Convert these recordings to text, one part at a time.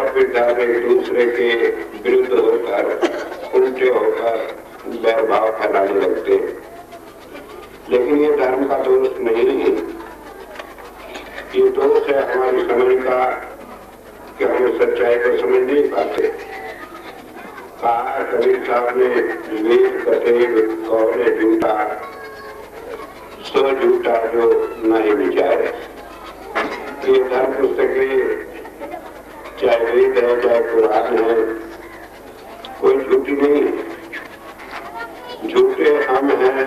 और फिर धर्म एक दूसरे के विरुद्ध होकर, उल्टे होकर वैरभाव फैलाने लगते हैं। लेकिन ये धर्म का दोष नहीं है, ये दोष है हमारी समझ का कि हम सच्चाई को समझ नहीं पाते। कहा कबीर साहब ने, वेद कथे कौने झूठा, सो झूठा जो नहीं विचारे। ये धर्म पुस्तकें चाहे वेद है चाहे कुरान है, कोई झूठी नहीं। झूठे हम हैं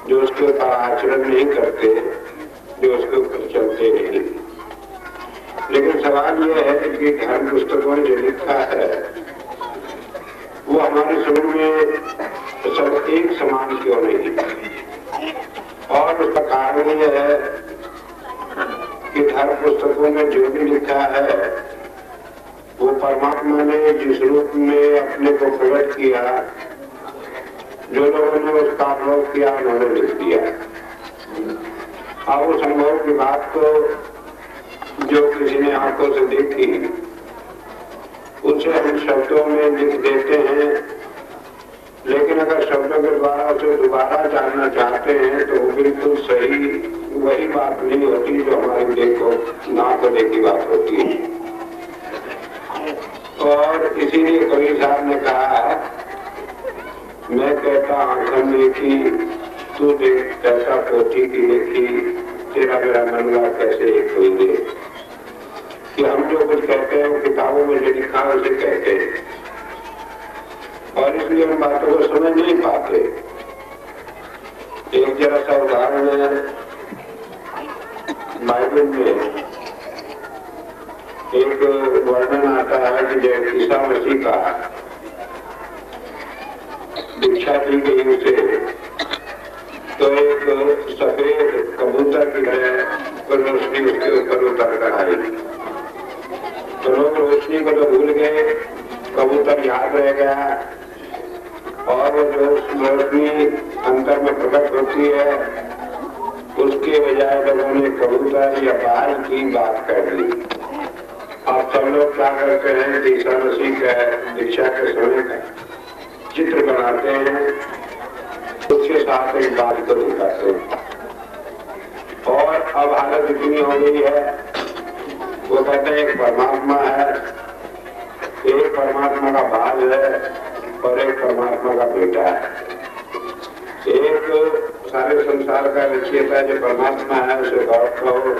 जो उसके ऊपर आचरण नहीं करते, जो उसके ऊपर चलते नहीं। लेकिन सवाल यह है कि धर्म पुस्तकों में जो लिखा है वो हमारे समझ में सब एक समान क्यों नहीं? और उसका कारण यह है कि धर्म पुस्तकों में जो भी लिखा है वो परमात्मा ने जिस रूप में अपने को प्रकट किया, जो लोगों ने उसका अनुभव किया उन्होंने लिख दिया। अब उस अनुभव की बात को जो किसी ने आंखों से देखी उसे हम शब्दों में लिख देते हैं। लेकिन अगर शब्दों के द्वारा उसे दोबारा जानना चाहते हैं तो वो बिल्कुल सही वही बात नहीं होती जो हमारी देखो ना को देखी बात होती है। और इसीलिए कबीर साहब ने कहा, मैं कहता आंखन देखी, तू देख कहता पोथी की देखी, तेरा मेरा मनवा कैसे एक हुई दे। कि हम जो कुछ कहते हैं वो किताबों में जो लिखा है उसे कहते हैं, और इसलिए उन बातों को समझ नहीं पाते। एक जरा सा उदाहरण है, बाइबल में एक वर्णन आता है कि जब ईसा मसीह का दीक्षा दी गई उसे, तो एक सफेद कबूतर की तरह रोशनी उसके ऊपर उतर कर आई। तो लोग रोशनी को तो भूल गए, कबूतर याद रह गया, और वो जो रोशनी अंतर में प्रकट होती है उसके बजाय लोगों ने कबूतर या बाल की बात कर दी। अब सब लोग क्या करते हैं, ईसा मसीह का दीक्षा के समय का चित्र बनाते हैं, उसके साथ एक बात को दिखाते हैं। और अब हालत इतनी हो गई है, वो कहते हैं एक परमात्मा है, एक परमात्मा का बाल है और एक परमात्मा का बेटा है। एक सारे संसार का रचयिता जो परमात्मा है उसे गॉड कहो,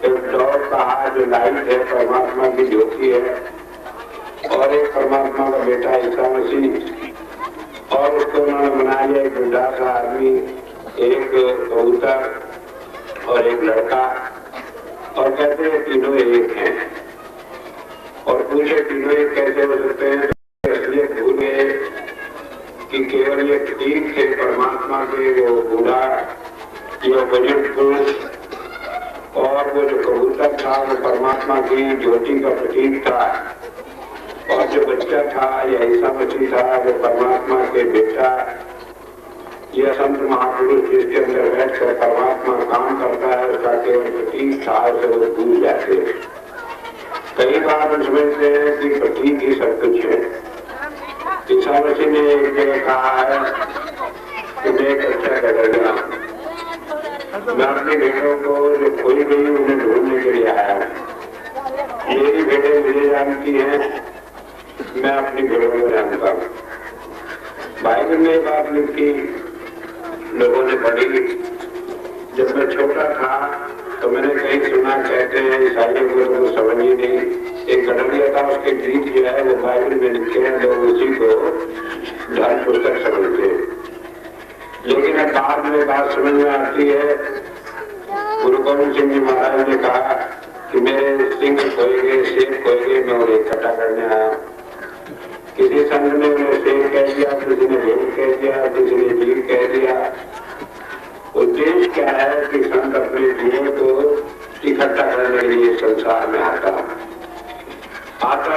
एक डॉग कहा जो लाइट है, परमात्मा की ज्योति है, और एक परमात्मा का बेटा ईसा मसीह। और उसको उन्होंने बना लिया एक बुढ़ा सा आदमी, एक कबूतर और एक लड़का, और कहते हैं तीनों एक हैं। और पूछे तीनों एक कैसे हो सकते हैं? इसलिए भूल गए कि केवल ये प्रतीक थे परमात्मा के, वो बूढ़ा या बुजुर्ग पुरुष, और वो जो कबूतर था वो परमात्मा की ज्योति का प्रतीक था, और जो बच्चा था या ईसा मसीह था वो परमात्मा के बेटा या संत महापुरुष जिसके अंदर बैठकर परमात्मा काम करता है उसका केवल प्रतीक था, उसे वो भूल जाते हैं। कई बार हम समझते हैं कि प्रतीक ही सब कुछ है। ईसा मसीह ने एक जगह कहा है कि मैं एक अच्छा करेगा, मैं अपनी भेड़ों को जो खोई गई उन्हें ढूंढने के लिए आया। मेरी भेड़ें मुझे जानती हैं, मैं अपनी भेड़ों को जानता हूँ। बाइबल में बात लिखी, लोगों ने पढ़ी। जब मैं छोटा था तो मैंने कहीं सुना, कहते हैं ईसाइयों को तो समझ ही नहीं, एक गडरिया था, उसके गीत जो है वो बाइबल में लिखे हैं, लोग उसी को धर्म पुस्तक समझते हैं। लेकिन अब बाद में बात समझ में आती है, गुरु गोविंद सिंह जी महाराज ने कहा कि मेरे सिंह खोए गए, सेब खोए गए, मैं उन्हें इकट्ठा करने आया। किसी संत ने उन्हें सेब कह दिया, किसी ने भेड़ कह दिया, किसी ने जीव कह दिया। उद्देश्य क्या है कि संत अपने जीवन को इकट्ठा करने के लिए संसार में आता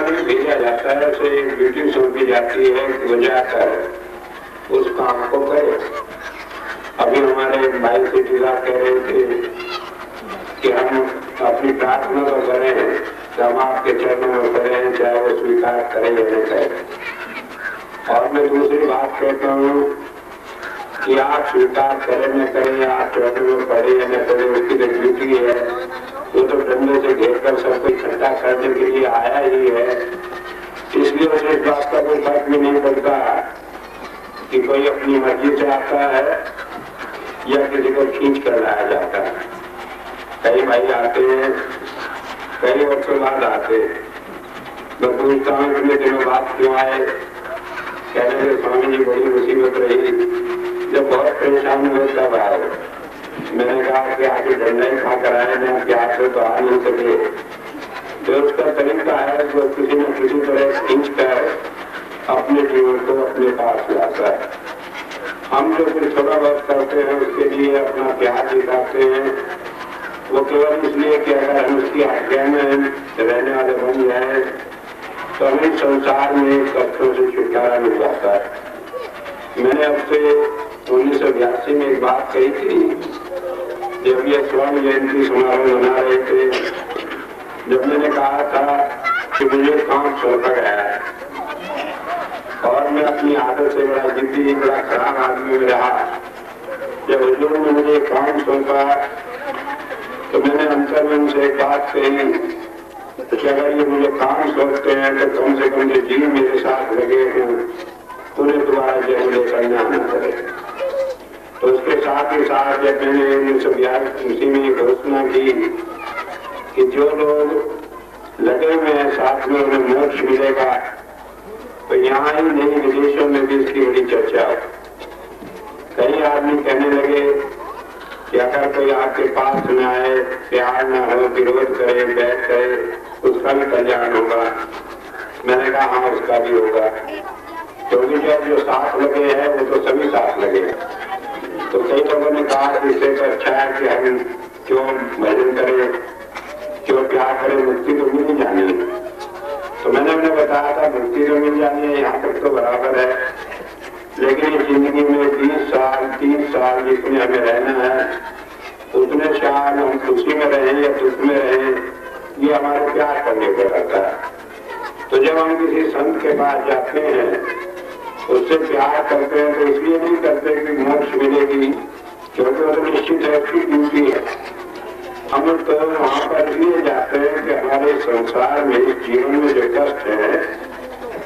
नहीं, भेजा जाता है। उसे एक ड्यूटी सौंपी जाती है कि वो जाकर उस काम को करे। अभी हमारे भाई सिटीला कह रहे थे कि हम अपनी प्रार्थना तो करें कि हम आपके चरणों में खड़े हैं, चाहे वो स्वीकार करें या नहीं करें। और मैं दूसरी बात कहता हूँ कि आप स्वीकार करें न करें, आप चरणों में पड़े या न पड़े, उसकी जो ड्यूटी है वो तो डंडे से घेर कर सबको इकट्ठा करने के लिए आया ही है। इसलिए उसे इस बात का कोई फर्क भी नहीं पड़ता कि कोई अपनी मर्जी से आता है या किसी को खींच कर लाया जाता है। कई भाई आते हैं, कई वर्षों बाद आते, मैं पूछता हूँ इतने दिनों बाद क्यों आए, कहने के स्वामी जी बड़ी मुसीबत रही, जब बहुत परेशान हुए तब आए। मैंने कहा कि आगे डंडा ही खा कर आए ना, कि आप तो आ नहीं सके। तो उसका तरीका है जो किसी न किसी तरह खींच कर अपने जीवन को अपने पास लाता है। हम जो फिर थोड़ा बहुत करते हैं उसके लिए अपना प्यार दिखाते हैं, वो केवल इसलिए कि अगर हम उसकी आज्ञा में रहने वाले बन जाए तो हमें संसार में कष्टों से छुटकारा मिल जाता है। मैंने अब से 1982 में एक बात कही थी, जब ये स्वर्ण जयंती समारोह मना रहे थे, जब मैंने कहा था कि मुझे काम सौंपा गया है और मैं अपनी आदत से बड़ा जिद्दी, बड़ा खराब आदमी में रहा। जब हुजूर ने मुझे काम सौंपा तो मैंने अंतर्मन से एक बात कही कि अगर ये मुझे काम सौंपते हैं तो कम से कम जो जीव मेरे साथ लगे हैं उन्हें दोबारा जय मुझे करना आना पड़े। तो उसके साथ ही साथ जब मैंने 1982 में घोषणा की कि जो लोग लगे हुए हैं साथ में उन्हें मोक्ष मिलेगा, तो यहाँ ही नहीं विदेशों में भी इसकी बड़ी चर्चा हो। कई आदमी कहने लगे कि अगर कोई आपके पास न आए, प्यार न हो, विरोध करे, बैठ करे, उसका भी कल्याण होगा। मैंने कहा हाँ, उसका भी होगा, क्योंकि जब जो साथ लगे हैं वो तो सभी साथ लगे। तो कई लोगों ने कहा कि इससे तो अच्छा है कि हम क्यों भजन करें, क्यों प्यार करें, मुक्ति तो मिल जानी है। तो मैंने उन्हें बताया था मुक्ति तो मिल जानी है, यहाँ तक तो बराबर है, लेकिन इस जिंदगी में 20 साल 30 साल जितने हमें रहना है उतने साल हम खुशी में रहें या दुख में रहें, ये हमारे प्यार करने पर रहता है। तो जब हम किसी संत के पास जाते हैं, उससे प्यार करते हैं, तो इसलिए नहीं करते कि मोक्ष मिलेगी, क्योंकि वो तो निश्चित है, उसकी ड्यूटी है। हम तो वहां पर इसलिए जाते हैं कि हमारे संसार में, जीवन में जो कष्ट है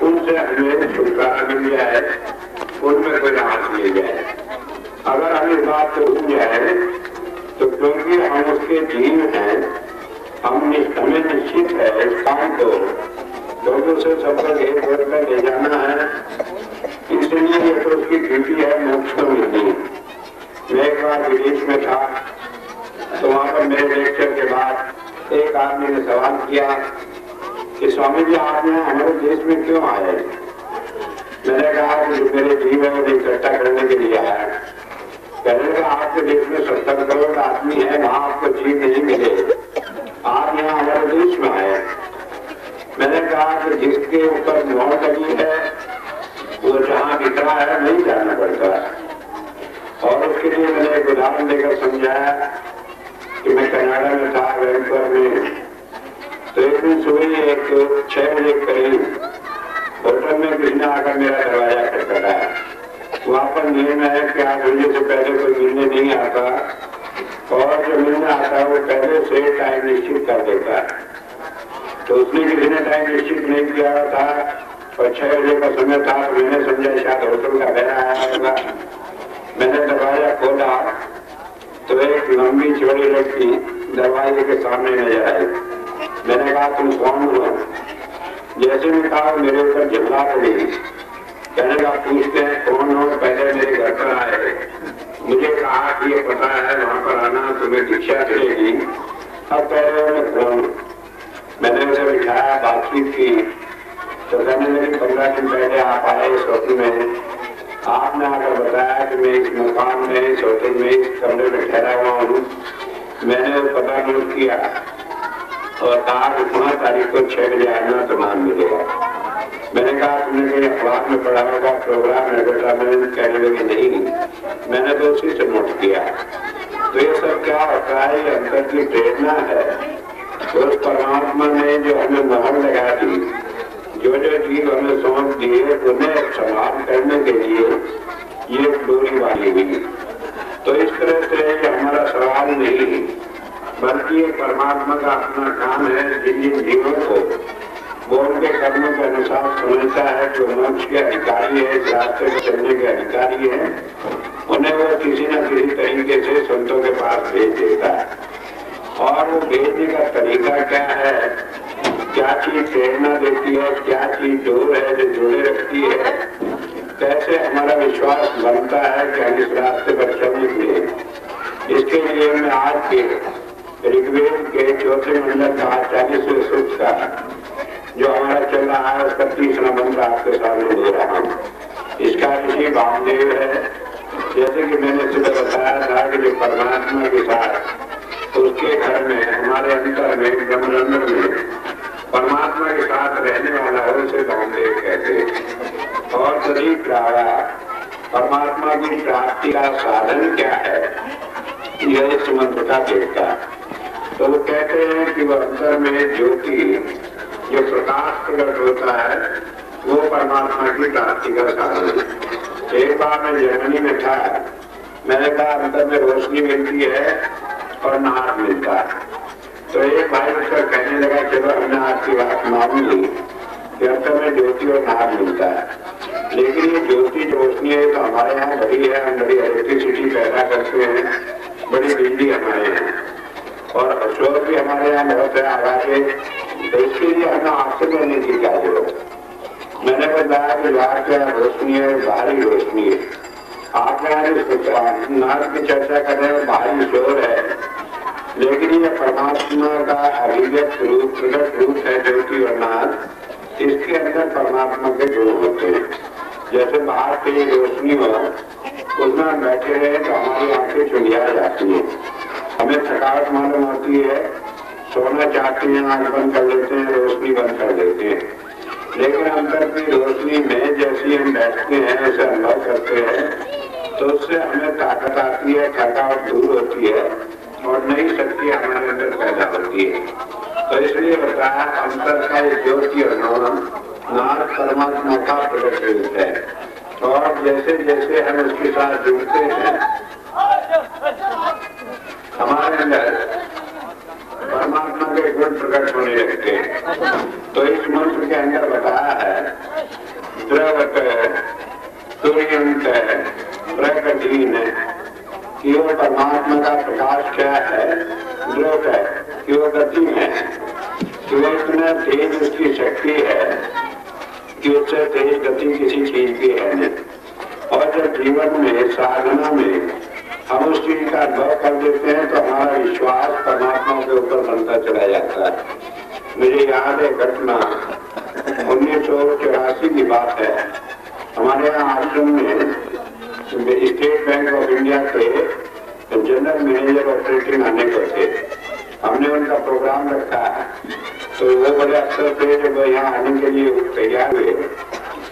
उनसे हमें छुटकारा मिल जाए, उनमें कोई राहत मिल जाए। अगर हम इस बात को भूल जाए तो क्योंकि हम उसके जीव हैं, हमें निश्चित है इस काम को, क्योंकि उसे सबका घेर भर कर ले जाना है, इसलिए ये तो उसकी ड्यूटी है मोक्ष को मिलनी। मैं एक बार विदेश में था, तो वहां पर मेरे लेक्चर के बाद एक आदमी ने सवाल किया कि स्वामी जी आप यहाँ हमारे देश में क्यों आए? मैंने कहा कि जो मेरे जीव है उन्हें इकट्ठा करने के लिए आया। कहने का आपके देश में 70 करोड़ आदमी है, वहां आपको जीव नहीं मिले, आप यहाँ हमारे देश में आए। मैंने कहा कि जिसके ऊपर मोहर लगी है वो जहाँ दिख रहा है नहीं जाना पड़ता है। और उसके लिए मैंने एक उदाहरण देकर समझाया कि मैं कनाडा में था, वैंकूवर में, तो एक दिन सुबह एक 6 बजे करीब होटल में किसी ने आकर मेरा दरवाजा खटखटाया। वहाँ पर नियम है कि आप मिलने से पहले कोई मिलने नहीं आता, और जो मिलने आता है वो पहले से टाइम निश्चित कर देता है। तो उसने किसी ने टाइम निश्चित नहीं किया था और 6 बजे का समय था, तो मैंने समझा शायद होटल का बहरा आया होगा। मैंने दरवाजा खोला तो एक लंबी चौड़ी लड़की दरवाजे के सामने नजर आई। मैंने कहा तुम कौन हो? जैसे मैं कहा मेरे ऊपर झगड़ा पड़ी। कहने का पूछते हैं कौन हो? पहले मेरे घर पर आए, मुझे कहा कि ये पता है वहां पर आना तुम्हें दीक्षा मिलेगी, अब कह रहे हो मैं कौन? मैंने उसे बिठाया, बातचीत की, तो कहने लगी 15 दिन पहले आप आए इस होटल में, आपने आकर बताया कि मैं इस मकान में, इस होटल में, इस कमरे में ठहरा हुआ हूँ। मैंने पता नोट किया और कहा कि 5 तारीख को 6 बजे आना तो मान मिलेगा। मैंने कहा तुमने कहीं अखबार में पढ़ा होगा, प्रोग्राम है बेटा? मैंने कहने लगे नहीं, मैंने तो उसी से नोट किया। तो ये सब क्या होता है? ये अंदर की प्रेरणा है, तो उस परमात्मा ने जो हमें मोहर लगा दी, जो जो जीव हमें सौंप दिए उन्हें संभाल करने के लिए ये डोरी वाली हुई। तो इस तरह से ये हमारा सवाल नहीं, बल्कि ये परमात्मा का अपना काम है। जिन जिन जीवों को वो उनके कर्मों के अनुसार समझता है, जो मोक्ष के अधिकारी है, इस रास्ते पर चलने के अधिकारी है, उन्हें वो किसी न किसी तरीके से संतों के पास भेज देता है। और वो भेजने का तरीका क्या है, क्या चीज प्रेरणा देती है, क्या चीज डोर है जो जोड़े रखती है, कैसे हमारा विश्वास बनता है कि हम इस रास्ते पर चल निकले। इसके लिए मैं आज के ऋग्वेद के चौथे मंडल का 40वें सूक्त का जो हमारा चल रहा है उसका 30वां मंत्र आपके सामने दे रहा हूँ। इसका ऋषि वामदेव है। जैसे कि मैंने सुबह बताया था कि जो परमात्मा के साथ उसके घर में, हमारे अंतर में, ब्रह्मांड में परमात्मा के साथ रहने वाला है, उसे वामदेव कहते हैं। और सभी परमात्मा की प्राप्ति का साधन क्या है, यह इस मंत्र का देखता है। तो वो कहते हैं कि वह अंतर में ज्योति जो प्रकाश प्रकट होता है वो परमात्मा की प्राप्ति का साधन है। एक बार मैं जर्मनी में था, मैंने कहा अंतर में रोशनी मिलती है और नाद मिलता है। तो एक भाई उसका कहने लगा, चलो हमने आपकी बात मान ली कि अंतर में ज्योति और नाद मिलता है, लेकिन ये ज्योति रोशनी है तो हमारे यहाँ बड़ी है, हम बड़ी इलेक्ट्रिसिटी पैदा करते हैं, बड़ी बिजली हमारे यहाँ, और अशोक भी हमारे यहाँ बहुत है आवाज़, तो इसके लिए हमें आपसे करने की क्या जरूरत। मैंने बताया कि बाहर क्या रोशनी है, बाहरी रोशनी है। आप यहाँ नाद की चर्चा कर रहे हैं, बाहरी शोर है, लेकिन ये परमात्मा का अभिव्यक्त रूप, प्रकट रूप है ज्योति और नाद। इसके अंदर परमात्मा के गुण होते हैं। जैसे बाहर की रोशनी हो, उसमें बैठे रहे तो हमारी आंखें चुंधिया जाती है, हमें थकावट मालूम होती है, सोना चाहते हैं, आंख बंद कर लेते हैं, रोशनी बंद कर देते हैं। लेकिन अंतर की रोशनी में जैसी हम बैठते हैं, ऐसे अनुभव करते हैं, तो उससे हमें ताकत आती है, थकावट दूर होती है और नई शक्ति हमारे अंदर पैदा होती है। तो इसलिए बताया अंतर का ज्योति और नाद परमात्मा का प्रकट रूप है। और जैसे जैसे हम उसके साथ जुड़ते हैं, हमारे अंदर परमात्मा के गुण प्रकट होने लगते हैं। तो इस मंत्र के अंदर बताया है, द्रवत तुर्यंत प्रकटीन, कि वो परमात्मा का प्रकाश क्या है, द्रव है कि वो गति में है, कि वो इतना तेज उसकी शक्ति है कि उससे तेज गति किसी चीज की है नहीं। और जब जीवन में, साधना में हम उस चीज का अनुभव कर देते हैं तो हमारा विश्वास परमात्मा के ऊपर बनता चला जाता है। मुझे याद है घटना 1984 की बात है। हमारे यहाँ आश्रम में स्टेट बैंक ऑफ इंडिया के जनरल मैनेजर ऑपरेटिंग आने को थे। हमने उनका प्रोग्राम रखा, तो वो बड़े अफसर थे जब यहाँ आने के लिए तैयार हुए।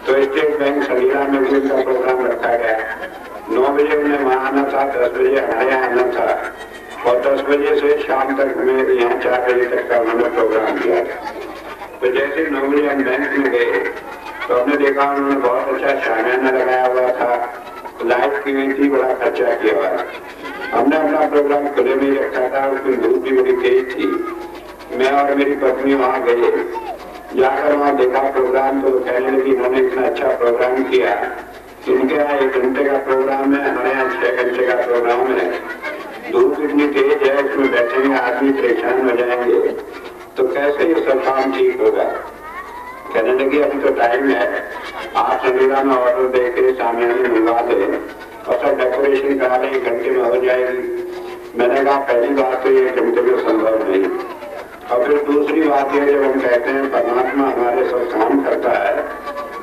तो स्टेट बैंक सलीला में भी उनका प्रोग्राम रखा गया। 9 बजे उन्हें वहाँ आना था, 10 बजे हमारे यहाँ आना था, और 10 बजे से शाम तक हमें यहाँ 4 बजे तक का उन्होंने प्रोग्राम दिया। तो जैसे 9 बजे हम बैंक में गए तो हमने देखा उन्होंने बहुत अच्छा शामियाना लगाया हुआ था, लाइट की हुई थी, बड़ा खर्चा किया हुआ। हमने अपना प्रोग्राम खुले में ही रखा था, उसकी धूप भी बड़ी तेज थी। मैं और मेरी पत्नी वहाँ गए, जाकर वहाँ देखा प्रोग्राम, तो कहने लगी इन्होंने इतना अच्छा प्रोग्राम किया, इनके यहाँ 1 घंटे का प्रोग्राम है, हमारे यहाँ 6 घंटे का प्रोग्राम है। धूप इतनी तेज है, इसमें बैठेंगे आदमी परेशान हो जाएंगे, तो कैसे ये सब काम ठीक होगा। कहने लगी अभी तो टाइम है, आप संविदा में ऑर्डर देके सामने मंगवा दे और सब डेकोरेशन करा लें, 1 घंटे में हो जाएगी। मैंने कहा पहली बात तो ये 1 घंटे में संभव नहीं, और फिर दूसरी बात यह जब हम कहते हैं परमात्मा हमारे सब काम करता है,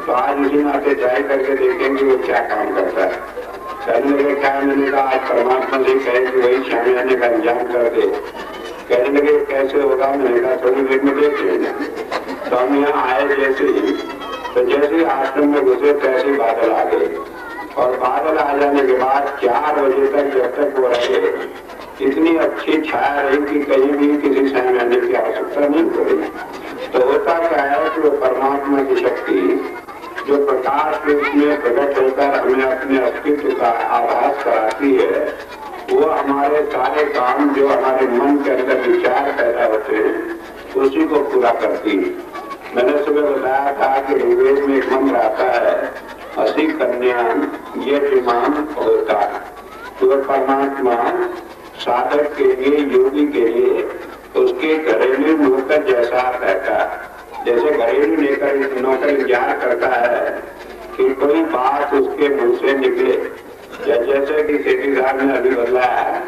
तो आज उसी नाते ट्राई करके देखेंगे वो क्या काम करता है। कहने लगे क्या, मैंने कहा आज परमात्मा से कहे कि वही शामियाने का इंतजाम कर दे। कहने लगे कैसे होगा, मैंने कहा थोड़ी देर में देख लेना। तो हम यहाँ आए जैसे ही, तो जैसे ही आश्रम में घुसे तैसे ही बादल आ गए, और बादल आ जाने के बाद 4 बजे तक जब तक वो रहे, इतनी अच्छी छाया रही कि कहीं भी किसी शामियाने की आवश्यकता नहीं पड़ी। कि वो परमात्मा की शक्ति जो प्रकाश रूप में प्रकट होकर हमें अपने अस्तित्व का आभास कराती है, वो हमारे सारे काम जो हमारे मन के अंदर विचार पैदा होते हैं उसी को पूरा करती है। मैंने सुबह बताया था कि ऋग्वेद में एक मंत्र आता है, असी कन्या ये विमान होता। तो परमात्मा साधक के लिए, योगी के लिए उसके घरेलू नौकर जैसा रहता है। जैसे घरेलू नौकर इंतजार करता है कि कोई बात उसके मुंह से निकले, या जैसे कि सेठी साहब ने अभी बताया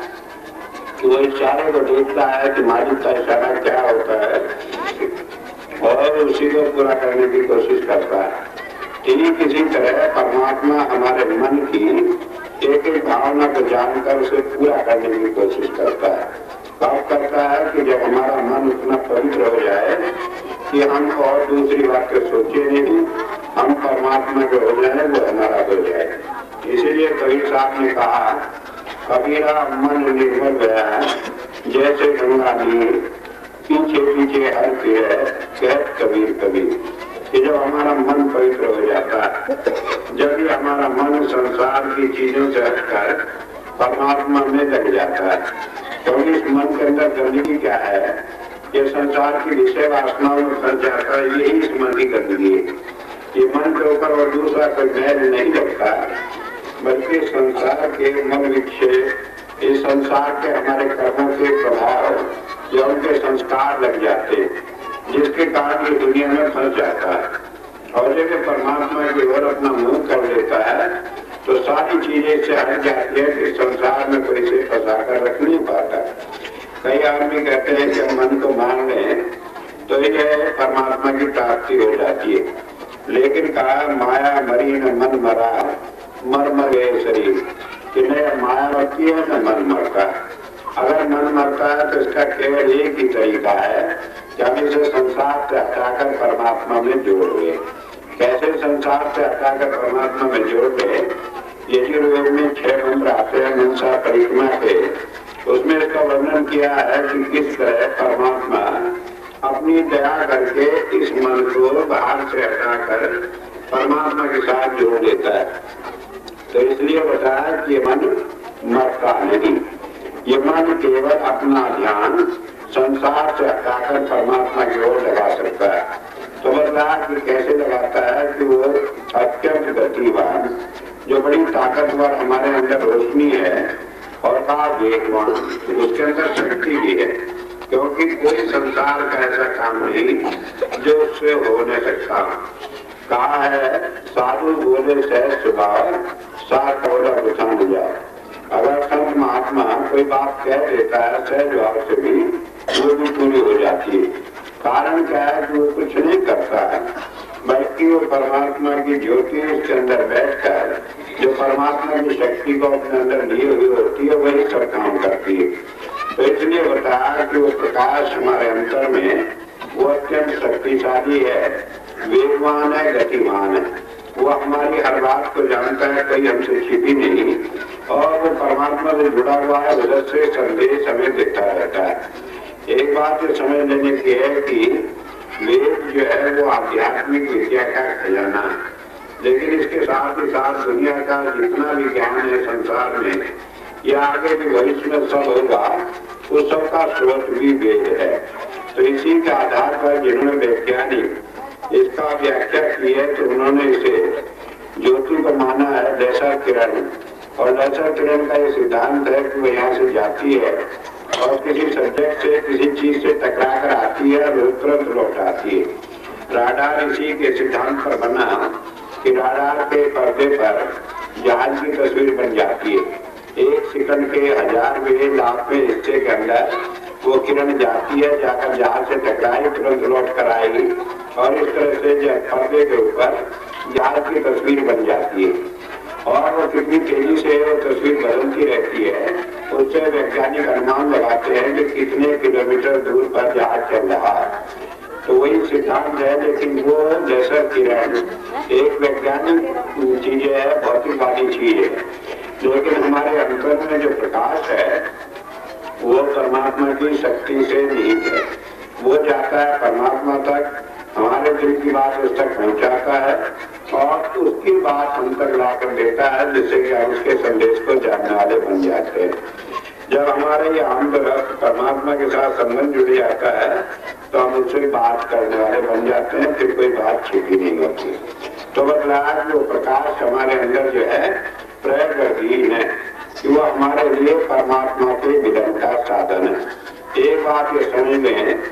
कि वो इशारे को देखता है कि मालिक का इशारा क्या होता है और उसी को पूरा करने की कोशिश करता है। ठीक इसी तरह परमात्मा हमारे मन की एक एक भावना को जानकर उसे पूरा करने की कोशिश करता है। कब करता है कि जब हमारा मन उतना पवित्र हो जाए कि हम और दूसरी बात को सोचे नहीं, हम परमात्मा के हो जाए, वो हमारा हो जाए। इसीलिए कबीर साहब ने कहा, कबीरा मन निर्मल गया जैसे गंगा नीर, पीछे पीछे हर है कहत कबीर कबीर। कि जब हमारा मन पवित्र हो जाता है, जब भी हमारा मन संसार की चीजों से हटकर परमात्मा में लग जाता है, क्योंकि इस मन के अंदर गंदगी क्या है, ये संसार की विषय वासनाओं में फंस जाता है, यही इस मन की गंदगी है। ये मन के ऊपर और दूसरा कोई मैल नहीं लगता, बल्कि संसार के मन विक्षेप, इस संसार के हमारे कर्मों के प्रभाव या उनके संस्कार लग जाते हैं, जिसके कारण ये दुनिया में फंस जाता है। और जब परमात्मा की ओर अपना मुंह कर लेता है तो सारी चीजें से हट जाती है कि संसार में कोई से फंसा कर रख नहीं पाता। कई आदमी कहते हैं कि मन को मान लें तो ये परमात्मा की प्राप्ति हो जाती है, लेकिन कहा माया मरी न मन मरा, मर मर गए शरीर। कि न माया मरती है न मन मरता। अगर मन मरता है तो इसका केवल एक ही तरीका है कि हम इसे संसार से हटाकर परमात्मा में जोड़ ले। कैसे संसार से हटाकर परमात्मा में जोड़ ले? यजुर्वेद में 6 मंत्र आते हैं मनसा परिक्रमा के, उसमें इसका वर्णन किया है कि किस तरह परमात्मा अपनी दया करके इस मन को बाहर से हटाकर परमात्मा के साथ जोड़ देता है। तो इसलिए बताया कि ये मन मरता नहीं, ये मन केवल अपना ध्यान संसार से हटाकर परमात्मा की ओर लगा सकता है। तो बताया कि कैसे लगाता है कि वो अत्यंत गतिवान, जो बड़ी ताकतवर हमारे अंदर रोशनी है और का वेगवान, उसके अंदर शक्ति भी है, क्योंकि कोई संसार का ऐसा काम नहीं जो उससे हो नहीं सकता। कहा है साधु बोले सहज स्वभाव, साथ बुझान जाओ। अगर संत महात्मा कोई बात कह देता है सहज भाव से भी, वो भी पूरी हो जाती है। कारण क्या है कि वो कुछ नहीं करता है, बल्कि वो परमात्मा की ज्योति उसके अंदर बैठकर जो परमात्मा की शक्ति को अपने अंदर लिए हुई होती है वही सब काम करती है। तो इसलिए बताया कि वो प्रकाश हमारे अंतर में वो अत्यंत शक्तिशाली है, वेगवान है, गतिमान है। वो हमारी हर बात को जानता है, कोई हमसे छिपी नहीं, और वो परमात्मा से जुड़ा हुआ है, उधर से संदेश हमें देता रहता है। एक बात जो समझ लेने की है कि वेद जो है वो आध्यात्मिक विद्या का खजाना है, लेकिन इसके साथ ही साथ दुनिया का जितना भी ज्ञान है संसार में या आगे भी भविष्य में सब होगा, उस सब का स्रोत भी वेद है। तो इसी के आधार पर जिन्होंने वैज्ञानिक इसका व्याख्या की है तो उन्होंने इसे ज्योति को माना है लेसर किरण, और लेसर किरण का ये सिद्धांत है कि वो यहाँ से जाती है और किसी सब्जेक्ट से, किसी चीज से टकरा कर आती है और तुरंत लौट आती है। राडार इसी के सिद्धांत पर बना कि राडार के पर्दे पर जहाज की तस्वीर बन जाती है। 1 सेकंड के 1000वें लाखवें हिस्से के अंदर वो किरण जाती है, जाकर जहाज से टकराई, तुरंत लौट कर आएगी, और इस तरह से जब पर्दे के ऊपर जहाज की तस्वीर बन जाती है। और वो कितनी तेजी से वो तस्वीर बदलती रहती है, उससे वैज्ञानिक अनुमान लगाते हैं कि कितने किलोमीटर दूर पर जहाज चल रहा है। तो वही सिद्धांत है, लेकिन वो लेसर किरण एक वैज्ञानिक चीज है, भौतिक वाली चीज है, लेकिन हमारे अंतर में जो प्रकाश है वो परमात्मा की शक्ति से निहित है। वो जाता है परमात्मा तक, हमारे दिल की की बात उस तक पहुंचाता है और उसकी बात हम तक लाकर देता है, जिससे कि हम उसके संदेश को जानने वाले बन जाते हैं। जब हमारे ये आंतरस्थ परमात्मा के साथ संबंध जुड़ जाता है तो हम उससे बात करने वाले बन जाते हैं, फिर कोई बात छिपी नहीं होती। तो बतलाया जो प्रकाश हमारे अंदर जो है प्रगतिहीन है कि वो हमारे लिए परमात्मा के मिलन का साधन है। एक बात ये समझ लें,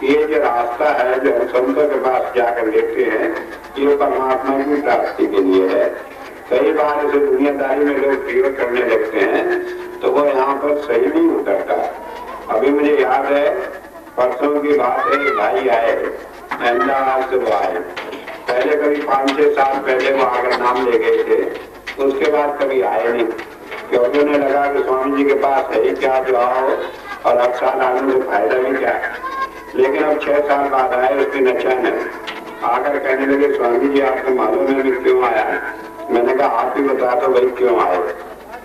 ये जो रास्ता है जो हम संतों के पास जाकर लेते हैं, ये परमात्मा की प्राप्ति के लिए है। कई बार इसे दुनियादारी में लोग प्रयोग करने लगते हैं तो वो यहाँ पर सही नहीं उतरता। अभी मुझे याद है, परसों की बात है, भाई आए अहमदाबाद से, वो आए पहले कभी 5-6 साल पहले वो आकर नाम ले गए थे, उसके बाद कभी आए नहीं, क्योंकि उन्हें लगा कि स्वामी जी के पास है ही क्या जो आओ और हर साल आने से फायदा भी क्या। लेकिन अब 6 साल बाद आए, उसकी अचानक आकर कहने लगे स्वामी जी आपको मालूम है भी क्यों आया है? मैंने कहा आप ही बता दो भाई क्यों आए।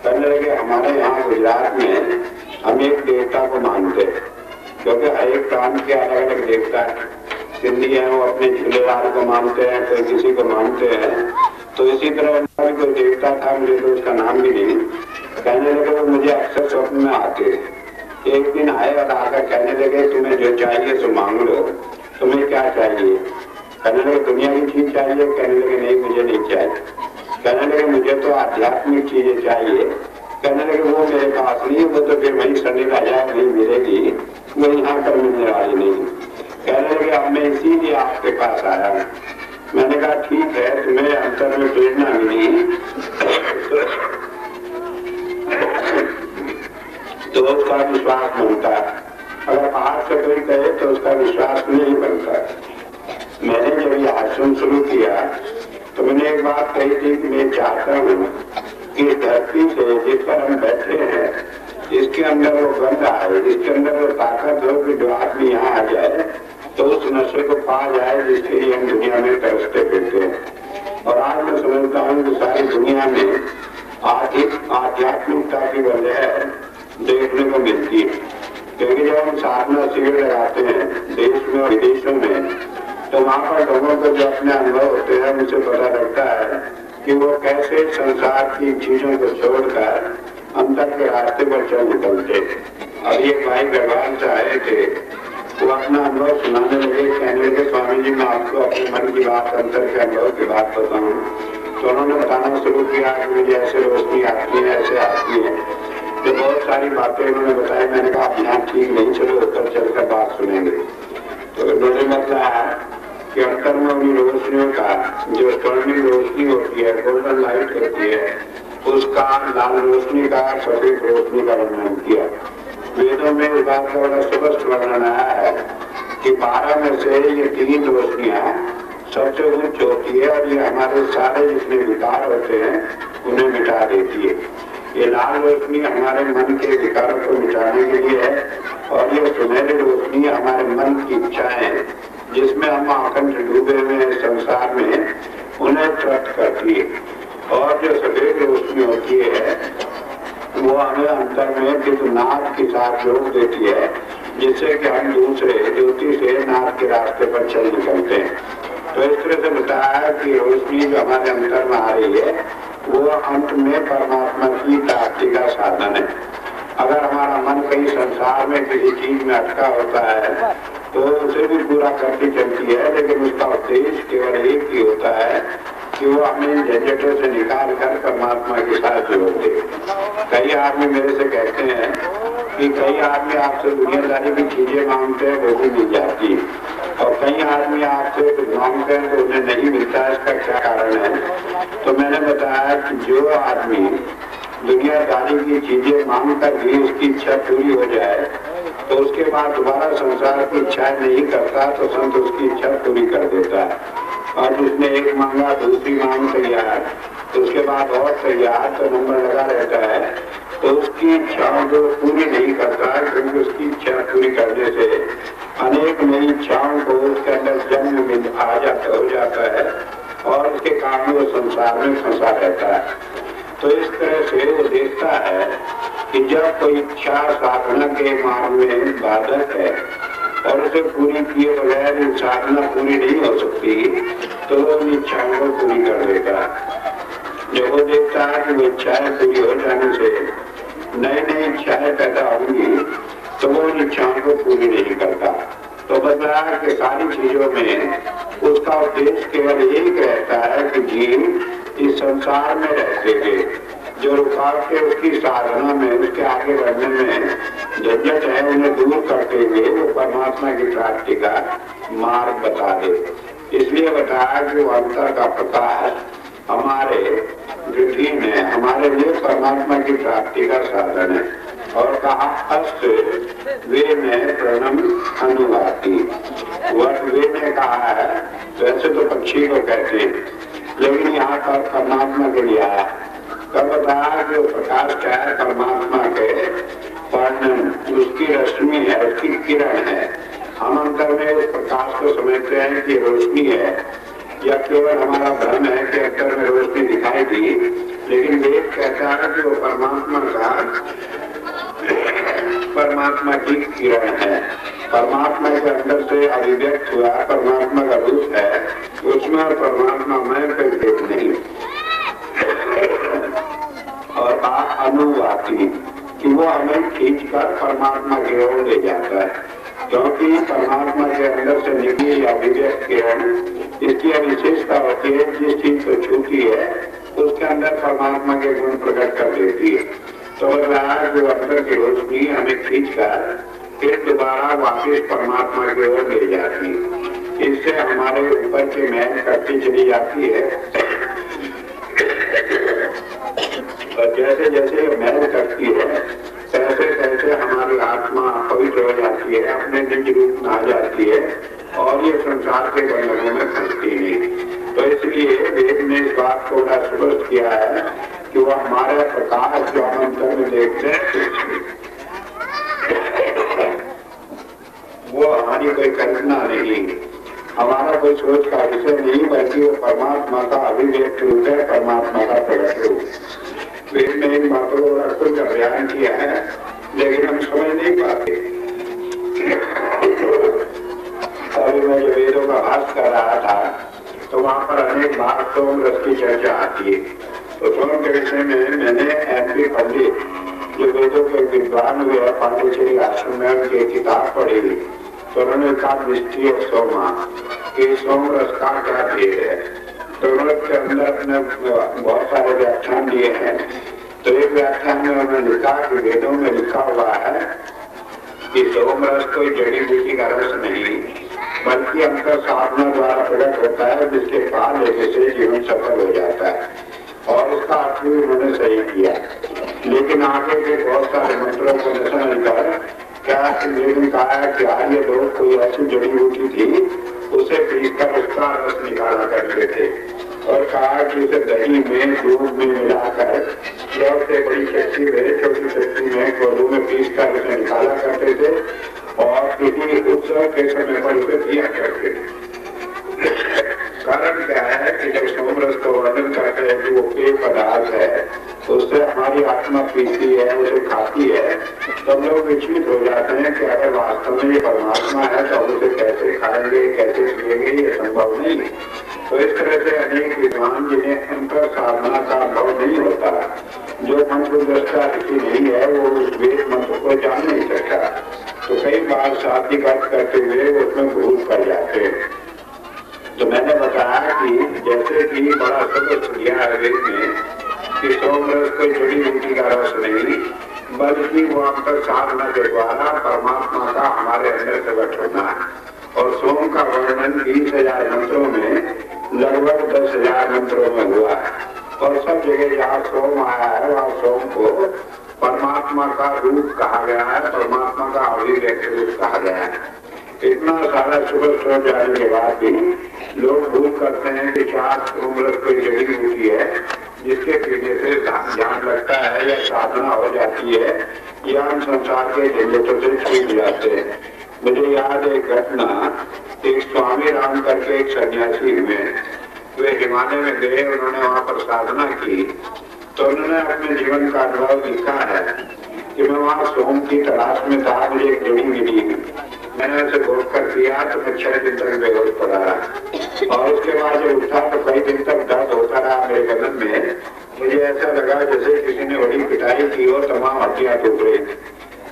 कहने लगे हमारे यहाँ गुजरात में हम एक देवता को मानते हैं, क्योंकि हर एक प्रांत के अलग अलग देवता है। सिंधी है वो अपने झूलेलाल को मानते हैं, कोई किसी को मानते हैं, तो इसी तरह कोई देवता था, मुझे तो उसका नाम भी नहीं। कहने लगे वो मुझे अक्सर स्वप्न में आते। एक दिन आए और आकर कहने लगे तुम्हें जो चाहिए सो मांग लो, तुम्हें क्या चाहिए? कहने लगे दुनिया की चीज चाहिए? कहने लगे नहीं मुझे नहीं चाहिए। कहने लगे मुझे तो आध्यात्मिक चीजें चाहिए। कहने लगे वो मेरे पास नहीं, वो तो फिर वही शनि राजा नहीं मिलेगी, वो यहाँ पर मिलने वाली नहीं। कहने लगे अब मैं इसीलिए आपके पास आया हूँ। मैंने कहा ठीक है, तुम्हें अंतर में प्रेरणा मिली तो उसका विश्वास बनता है, अगर बाहर से कोई कहे तो उसका विश्वास नहीं बनता। मैंने जब ये आश्रम शुरू किया तो मैंने एक बात कही थी कि मैं चाहता हूँ कि इस धरती से जिस पर हम बैठे हैं, इसके अंदर वो गंध आए, इसके अंदर वो ताकत हो कि जो आदमी यहाँ आ जाए तो उस नशे को पा जाए जिसके लिए हम दुनिया में तरसते फिरते हैं। और आज मैं समझता हूँ कि सारी दुनिया में आध्यात्मिकता की वजह देखने को मिलती है, क्योंकि जब हम साधना शिविर लगाते हैं देश में और विदेशों में, तो वहाँ पर लोगों को जो अपने अनुभव होते हैं मुझे पता लगता है कि वो कैसे संसार की चीजों को छोड़कर अंतर के रास्ते पर चल निकलते। अभी एक भाई भगवान से आए थे, वो अपना अनुभव सुनाने लगे, कहने लगे स्वामी जी मैं आपको अपने मन की बात, अंतर के अनुभव की बात बताऊँ। तो उन्होंने बताना शुरू किया कि मुझे ऐसे रोशनी आती है, ऐसे आती है, तो बहुत सारी बातें उन्होंने बताई। मैंने कहा आप यहाँ ठीक नहीं, चलो ऊपर चलकर बात सुनेंगे। तो उन्होंने बताया कि अंतर में उन रोशनियों का जो स्वर्णिम रोशनी होती है, गोल्डन लाइट होती है, उसका लाल रोशनी का, सफेद रोशनी का वर्णन किया। वेदों में इस बात का बड़ा स्पष्ट वर्णन आया है कि 12 में से ये 3 रोशनियां सबसे उच्च होती है और ये हमारे सारे जितने विकार होते हैं उन्हें मिटा देती है। ये लाल रोशनी हमारे मन के विकारों को मिटाने के लिए है और ये सुनहरी रोशनी हमारे मन की इच्छाएं जिसमें हम आकंठ डूबे हुए संसार में उन्हें तृप्त करती है। और जो सफेद रोशनी होती है वो हमें अंतर में नाद के साथ जोड़ देती है, जिससे कि हम दूसरे ज्योति से नाद के रास्ते पर चल निकलते हैं। तो इस तरह से बताया कि रोशनी जो हमारे अंतर में आ रही है वो अंत में परमात्मा की प्राप्ति का साधन है। अगर हमारा मन कहीं संसार में किसी चीज में अटका होता है तो उसे भी पूरा करती चलती है, लेकिन उसका उद्देश्य केवल एक ही होता है कि वो हमें झंझटों से निकाल कर परमात्मा के साथ जोड़ दे। कई आदमी मेरे से कहते हैं कि कई आदमी आपसे दुनियादारी की चीजें मांगते हैं, वो भी मिल जाती है, और कई आदमी आपसे कुछ मांगते हैं तो उन्हें नहीं मिलता। इसका क्या कारण है? तो मैंने बताया कि जो आदमी दुनियादारी की चीजें मांग कर भी उसकी इच्छा पूरी हो जाए तो उसके बाद दोबारा संसार की इच्छाएं नहीं करता, तो संत उसकी इच्छा पूरी कर देता है। और जिसने एक मांगा दूसरी मांग तैयार, तो उसके बाद और तैयार, तो नंबर लगा रहता है, तो उसकी इच्छाओं को पूरी नहीं करता, क्योंकि उसकी इच्छा पूरी करने से अनेक नई इच्छाओं को उसके अंदर जन्म में हो जाता है और उसके कारण वो संसार में फंसा रहता है। तो इस तरह से वो देखता है कि जब कोई इच्छा साधना के मार्ग में बाधक है और उसे पूरी किए बगैर साधना पूरी नहीं हो सकती, थी तो वो उन इच्छाओं को पूरी कर देता। जब वो देखता है कि वो इच्छाएं पूरी हो जाने से नई नई इच्छाएं पैदा होंगी तो वो उन इच्छाओं को पूरी नहीं करता। तो बताया कि सारी चीजों में उसका उद्देश्य केवल एक रहता है कि जीव इस संसार में रहते हुए जो रुकावटें उसकी साधना में, उसके आगे बढ़ने में झंझट है, उन्हें दूर करते हुए वो परमात्मा की प्राप्ति का मार्ग बता दे। इसलिए बताया कि वो अंतर का प्रकाश हमारे वृद्धि में हमारे लिए परमात्मा की प्राप्ति का साधन है। और कहा अस्त वे में प्रणम अनुवाती। वट वे ने कहा है, वैसे तो पक्षी को कहते हैं, लेकिन यहाँ पर परमात्मा के लिए आया। तब बताया कि प्रकाश क्या है? परमात्मा के वर्णन, उसकी रश्मि है, उसकी किरण है। हम अंतर में उस प्रकाश को समझते हैं कि रोशनी है, या केवल हमारा भ्रम है कि अंतर में रोशनी दिखाई दी। लेकिन वेद कहता है कि वो परमात्मा की किरण है, परमात्मा के अंदर से अभिव्यक्त हुआ परमात्मा का रूप है, उसमें और परमात्मा में कोई भेद नहीं। और अनुवादी कि वो हमें खींचकर परमात्मा की ओर ले जाता है, क्योंकि परमात्मा के अंदर से निकली अभिव्यक्त किरण इसकी विशेषता होती है, जिस चीज को छूती है उसके अंदर परमात्मा के गुण प्रकट कर देती है। तो जो अंदर की रोशनी हमें खींचकर फिर दोबारा वापिस परमात्मा की ओर ले जाती है। इससे हमारे ऊपर की महल करती चली जाती है, और जैसे जैसे महल करती है तैसे तैसे हमारी आत्मा पवित्र हो जाती है, अपने निज रूप में आ जाती है, और ये संसार के बंधनों में फंसती नहीं। तो इसलिए वेद ने इस बात को बड़ा स्पष्ट किया है कि वो हमारे प्रकाश जो हम अंतर में देखते हैं वो हमारी कोई कल्पना नहीं, हमारा कोई सोच का विषय नहीं, बल्कि वो परमात्मा का अभिव्यक्त रूप है, परमात्मा का प्रकट रूप। वेद ने इन बातों को कुछ अभियान किया है, लेकिन हम समझ नहीं पाते। अभी मैं जो वेदों का भाष कर रहा था तो वहाँ पर अनेक बार सोम रस की चर्चा आती है। तो सोम के विषय में मैंने MP पंडित जो वेदों के विद्वान हुए हैं पांडिचेरी आश्रम में उनकी किताब पढ़ी, तो उन्होंने कहा दृष्टि और सोमा कि सोम रस का क्या भेद है। तो उन्होंने के अंदर अपने बहुत सारे व्याख्यान दिए हैं। तो एक व्याख्यान में उन्होंने लिखा कि वेदों में लिखा हुआ है कि सोम रस कोई जड़ी बूटी का रस नहीं, बल्कि अंतर साधना द्वारा प्रकट होता है, जिसके पार लेने से जीवन सफल हो जाता है। और उसका अर्थ भी उन्होंने सही किया, लेकिन आगे के बहुत सारे मंत्रों को न समझकर क्या लेकिन कहा है कि आर्य लोग कोई ऐसी जड़ी बूटी थी उसे पीसकर उसका रस निकाला करते थे, और कहा कि उसे दही में दूध में मिलाकर से बड़ी चक्की में छोटी चक्की में कोल्हू में पीसकर उसे निकाला करते थे, और किसी उत्सव के समय पर उसे दिया करते थे। कारण क्या है कि जब सोमरस को वर्णन करते हैं कि वो पेय पदार्थ है, उससे हमारी आत्मा पीती है, उसे खाती है, तो हम लोग विचलित हो जाते हैं कि अगर वास्तव में ये परमात्मा है तो हम उसे कैसे खाएंगे, कैसे पिएंगे, ये संभव नहीं। तो इस तरह से अनेक विद्वान जिन्हें अंतर साधना का अनुभव नहीं होता, जो मंत्र दृष्टा ऋषि नहीं है, वो उस वेद मंत्र को जान नहीं सकता, तो कई बार शाब्दिक अर्थ करते हुए उसमें भूल कर जाते हैं। तो मैंने बताया कि जैसे कि बड़ा स्पष्ट किया है वेद में कि सोमरस कोई जड़ी बूटी का रस नहीं, बल्कि वो अंतर साधना के द्वारा परमात्मा का हमारे अंदर प्रकट होना है। और सोम का वर्णन 20,000 मंत्रों में लगभग 10,000 मंत्रों में हुआ है, और सब जगह जहाँ सोम आया है वहाँ सोम को परमात्मा का रूप कहा गया है, परमात्मा का अभिव्यक्त रूप कहा गया है। इतना सारा सुबह हो जाने के बाद भी लोग भूल करते हैं कि चार सोमरस कोई जड़ी बूटी है जिसके पीने से ध्यान लगता है या साधना हो जाती है, या हम संसार के झंझटों से छूट जाते हैं। मुझे याद है घटना, एक स्वामी राम करके एक सन्यासी हुए, वे हिमालय में गए, उन्होंने वहाँ पर साधना की, तो उन्होंने अपने जीवन का अनुभव लिखा है कि मैं वहाँ सोम की तलाश में था, मुझे एक जड़ी मिली, मैंने उसे घोट कर दिया तो मैं 6 दिन तक बेहोश पड़ा, और बाद जब उठा तो कई दिन तक दर्द होता रहा मेरे बदन में। मुझे ऐसा लगा जैसे किसी ने बड़ी पिटाई की और तमाम हड्डियां टूट रही।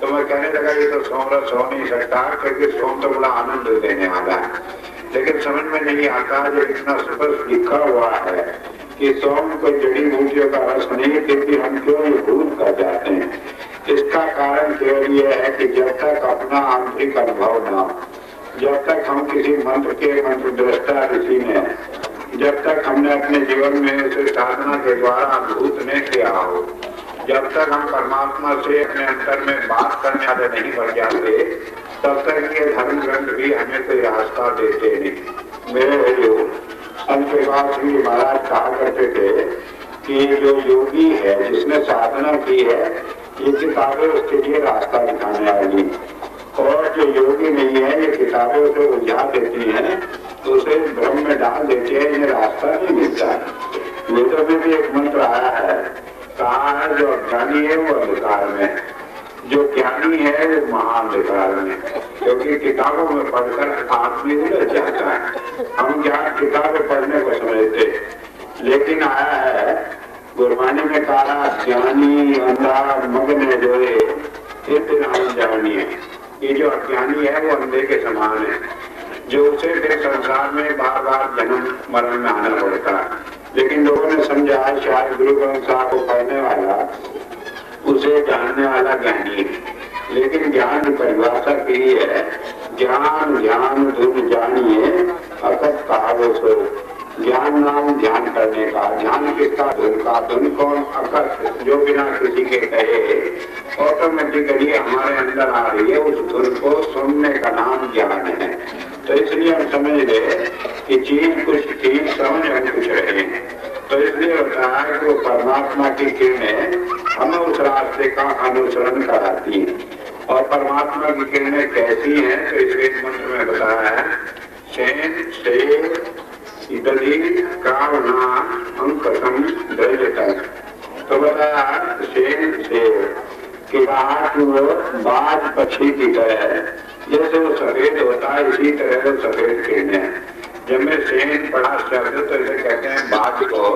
तो मैं कहने लगा ये तो सोम सो नहीं सकता, क्योंकि सोम तो बड़ा आनंद देने वाला है। लेकिन समझ में नहीं आता जब इतना स्पष्ट लिखा हुआ है कि सोम कोई जड़ी बूटियों का रस नहीं, क्योंकि हम क्यों ये भूल कर जाते हैं। इसका कारण केवल ये है कि जब तक अपना आंतरिक अनुभव न, जब तक हम किसी मंत्र के मंत्र दृष्टा ऋषि ने, जब तक हमने अपने जीवन में उसे साधना के द्वारा अनुभूत नहीं किया हो, जब तक हम परमात्मा से अपने अंतर में बात करने वाले नहीं बन जाते, तब तक ये धर्म ग्रंथ भी हमें कोई रास्ता देते नहीं। मेरे जो संत प्रकाश सिंह जी महाराज कहा करते थे कि जो योगी है, जिसने साधना की है, ये किताबें उसके लिए रास्ता दिखाने वाली, और जो योगी नहीं है ये किताबें उसे उलझा देती हैं, तो उसे भ्रम में डाल देती है, ये रास्ता नहीं मिलता। वेदों में भी एक मंत्र आया है, कहा है जो अज्ञानी है वो अंधकार में, जो ज्ञानी है वो महाअंधकार में। क्योंकि किताबों में पढ़कर आदमी उलझ जाता है। हम ज्ञान किताबें पढ़ने को समझते, लेकिन आया है गुरबानी में कहा ज्ञानी अंधा मग्न जो है जानी है। ये जो अज्ञानी है वो अंधे के समान है, जो उसे फिर संसार में बार बार जन्म मरण में आना पड़ता है। लेकिन लोगों ने समझा शायद गुरु ग्रंथ साहब को पढ़ने वाला उसे जानने वाला ज्ञानी है। लेकिन ज्ञान की परिभाषा की है, ज्ञान ज्ञान धुन जानिए अकत कहा वो सो। ज्ञान नाम ध्यान करने का, ध्यान किसका, धुन का। धुन कौन, अकत, जो बिना किसी के कहे ऑटोमेटिकली हमारे अंदर आ रही है, उस धुन को सुनने का नाम ज्ञान है। तो इसलिए हम समझ ले कि चीज कुछ ठीक समझ हम कुछ रहे हैं। तो इसलिए होता है कि वो परमात्मा की किरणें हमें उस रास्ते का अनुसरण कराती है। और परमात्मा की किरणें कैसी हैं, तो इस वेद मंत्र में बताया है, सेन से इदली कावना अंकसम द्रजतन। तो बताया सेन से कि बाज पक्षी की तरह जैसे वो सफेद होता है, इसी तरह वो सफेद किरणें हैं। जब मैं सेन पढ़ा शब्द तो इसे कहते हैं बाज को,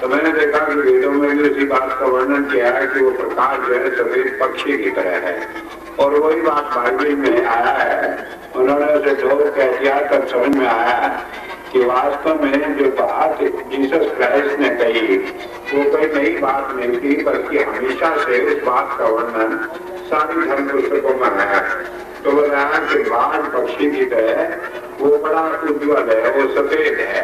तो मैंने देखा कि वेदों में भी उसी बात का वर्णन किया है कि वो प्रकाश जो है सफेद पक्षी की तरह है। और वही बात बाइबल में आया है, उन्होंने उसे ढोल कह दिया, तब समझ में आया कि वास्तव में जो बात जीसस क्राइस्ट ने कही वो कोई नई बात नहीं थी, बल्कि हमेशा से उस बात का वर्णन सारी धर्म पुस्तकों में आया है। तो बताया कि बाज पक्षी की तरह वो बड़ा उज्ज्वल है, वो सफेद है,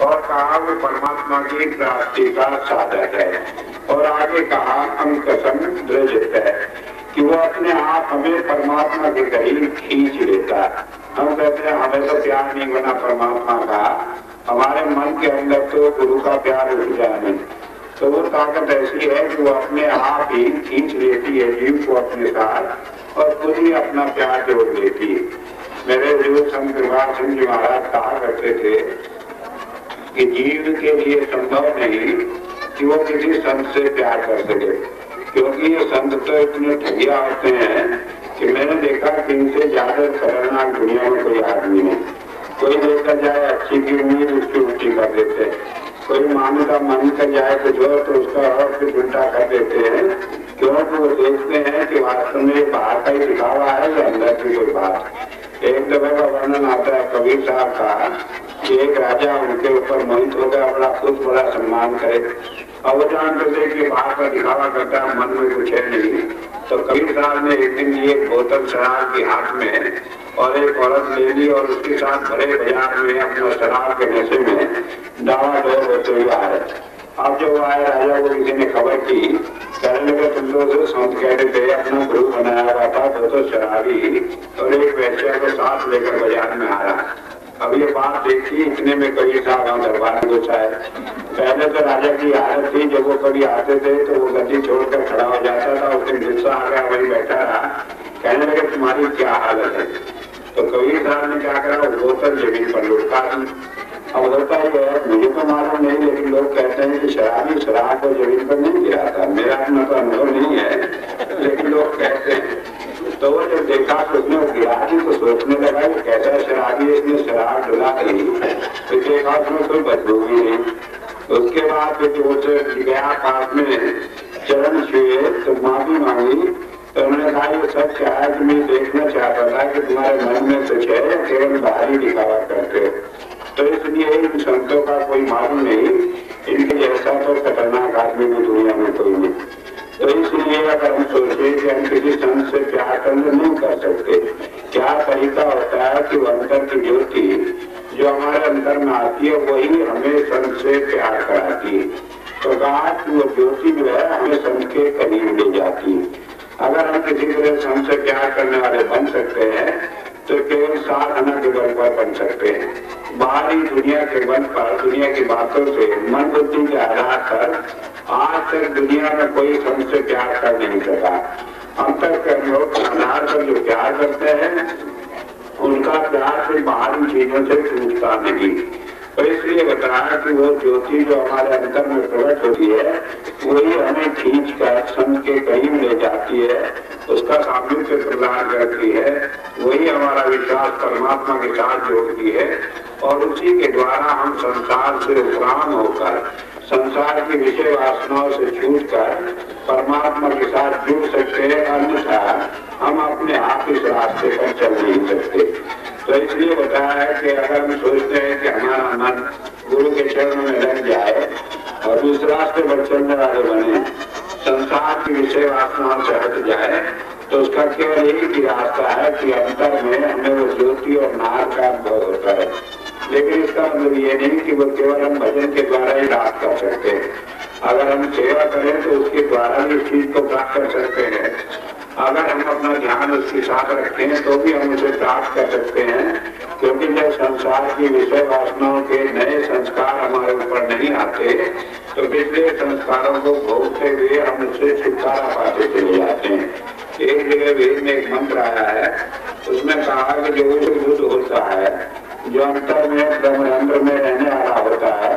और कहा वो परमात्मा की प्राप्ति का साधक है। और आगे कहा अंकसम द्रजत है कि वो अपने आप हमें परमात्मा के करीब खींच लेता है। हम कहते हैं हमें तो प्यार नहीं बना परमात्मा का, हमारे मन के अंदर तो गुरु का प्यार उठ जाए नहीं। तो वो ताकत ऐसी है कि वो अपने आप ही खींच लेती है जीव को अपने साथ, और खुद ही अपना प्यार जोड़ लेती है। मेरे जो संत प्रकाश सिंह जी महाराज कहा करते थे कि जीव के लिए संभव नहीं कि वो किसी संत से प्यार कर सके, क्योंकि ये संत तो इतने ठगिया होते हैं कि मैंने देखा कि इनसे ज्यादा खतरनाक दुनिया में कोई आदमी नहीं। कोई लेकर जाए अच्छी की उम्मीद उसकी उल्टी कर देते हैं, कोई मान्यता मान कर जाए कुछ और तो उसका और फिर उल्टा कर देते हैं, क्योंकि वो देखते हैं कि वास्तव में बाहर का ही दिखावा है या अंदर की कोई बात। एक दफे का वर्णन आता है कबीर साहब का कि एक राजा उनके ऊपर मोहित हो गया, बड़ा खुद बड़ा सम्मान करे, और वो जानते थे कि बाहर का दिखावा करता है, मन में कुछ है नहीं। तो कबीर साहब ने एक दिन ये बोतल शराब की हाथ में और एक औरत ले ली और उसके साथ भरे बाजार में अपने शराब के नशे में डावाडोल होते हुए आए। अब जब वो आए राजा को किसी ने खबर की, कहने लगे तुम लोग जो संत कहते थे अपना गुरु बनाया हुआ था तो शराबी और एक वैश्या को साथ लेकर बाजार में आ रहा। अब ये बात देखी, इतने में कबीर साहब दरबार में घुस आए। पहले तो राजा की आदत थी जब वो कभी आते थे तो वो गद्दी छोड़कर खड़ा हो जाता था, उसके गुस्सा आ गया, वही बैठा रहा। कहने लगे तुम्हारी क्या हालत है? तो कबीर साहब ने क्या करा, वो बोतल जमीन पर लुढ़का दी। अब होता ही है, मुझे तो मालूम नहीं, लेकिन लोग कहते हैं कि शराबी शराब को जमीन पर नहीं गिराता। मेरा अपना तो अनुभव नहीं है, लेकिन लोग कहते हैं। तो वो जब देखा तो उसने गिरा दी तो सोचने लगा कि कैसा शराबी है, इसने शराब डुला दी तो देखा उसमें कोई बदबू भी नहीं। उसके बाद जो गया पास में चरण छुए तो माफी मांगी, तो उन्होंने कहा ये सब क्या है कि मैं देखना चाहता था कि तुम्हारे मन में कुछ है या केवल बाहरी दिखावा करते हो। तो इसलिए इन संतों का कोई मालूम नहीं, इनके जैसा तो खतरनाक आदमी भी दुनिया में कोई नहीं। तो इसलिए अगर हम सोचे कि हम किसी संत से प्यार करना नहीं कर सकते, क्या तरीका होता है कि वो अंतर की ज्योति जो हमारे अंदर में आती है वही हमें संत से प्यार कराती है। तो कहा कि वो ज्योति जो है हमें संत के करीब ले जाती है। अगर हम किसी तरह संत से प्यार करने वाले बन सकते हैं तो केवल साधना के बल पर बन सकते हैं। बाहरी दुनिया के बल पर, दुनिया की बातों से, मन बुद्धि के आधार पर आज तक दुनिया में कोई संत से प्यार कर नहीं सका। अंतःकरणों के आधार पर जो प्यार करते हैं उनका प्यार से बाहरी चीजों से टूटता नहीं। तो इसलिए बताया कि वो ज्योति जो हमारे अंदर में प्रकट होती है वही हमें खींच कर संत के करीब ले जाती है, उसका सामर्थ्य प्रदान करती है, वही हमारा विश्वास परमात्मा के साथ जोड़ती है और उसी के द्वारा हम संसार से उपराम होकर, संसार की विषय वासनाओं से छूटकर परमात्मा के साथ जुड़ सकते हैं। अन्यथा हम अपने आप इस रास्ते पर चल नहीं सकते। तो इसलिए बताया है कि अगर हम सोचते हैं कि हमारा मन गुरु के चरणों में लग जाए और उस रास्ते पर चलने वाले बने, संसार की विषय वासनाओं से हट जाए, तो उसका केवल एक ही रास्ता है कि अंतर में हमें वो ज्योति और नार का अनुभव होता है। लेकिन इसका मतलब ये नहीं कि वो केवल हम भजन के द्वारा ही प्राप्त कर सकते हैं। अगर हम सेवा करें तो उसके द्वारा भी इस चीज को प्राप्त कर सकते हैं। अगर हम अपना ध्यान उसके साथ रखते हैं तो भी हम उसे प्राप्त कर सकते हैं, क्योंकि जब संसार की विषय वासनाओं के नए संस्कार हमारे ऊपर नहीं आते तो पिछले संस्कारों को भोगते हुए हम उससे छुटकारा पाते चले जाते हैं। एक जगह वेद में एक मंत्र आया है, उसमें कहा कि जो बुद्ध होता है, जो अंतर में ब्रह्मांड में रहने वाला होता है,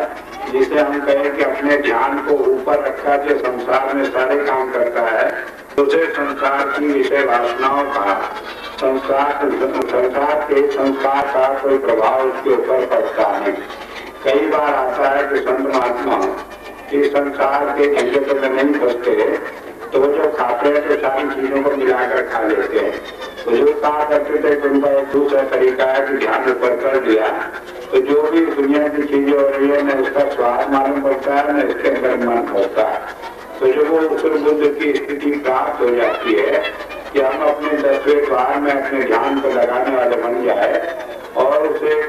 जिसे हम कहें कि अपने ध्यान को ऊपर रखा जो संसार में सारे काम करता है, उसे संसार की विषय वासनाओं का, संसार के संस्कार का कोई प्रभाव उसके ऊपर पड़ता नहीं। कई बार आता है कि संत महात्मा इस संसार के झंझट में नहीं फंसते, तो जो खाते हैं तो सारी चीजों को मिलाकर खा लेते हैं। तो जो कहा करते थे कि उनका एक दूसरा तरीका है कि ध्यान ऊपर कर दिया तो जो भी दुनिया की चीजें हो रही है न उसका स्वाद मालूम पड़ता है न इसके अंदर मन होता है। तो जब वो उस बुद्ध की स्थिति प्राप्त हो जाती है कि हम अपने 10वें द्वार में अपने ध्यान को लगाने वाले बन जाए और उसे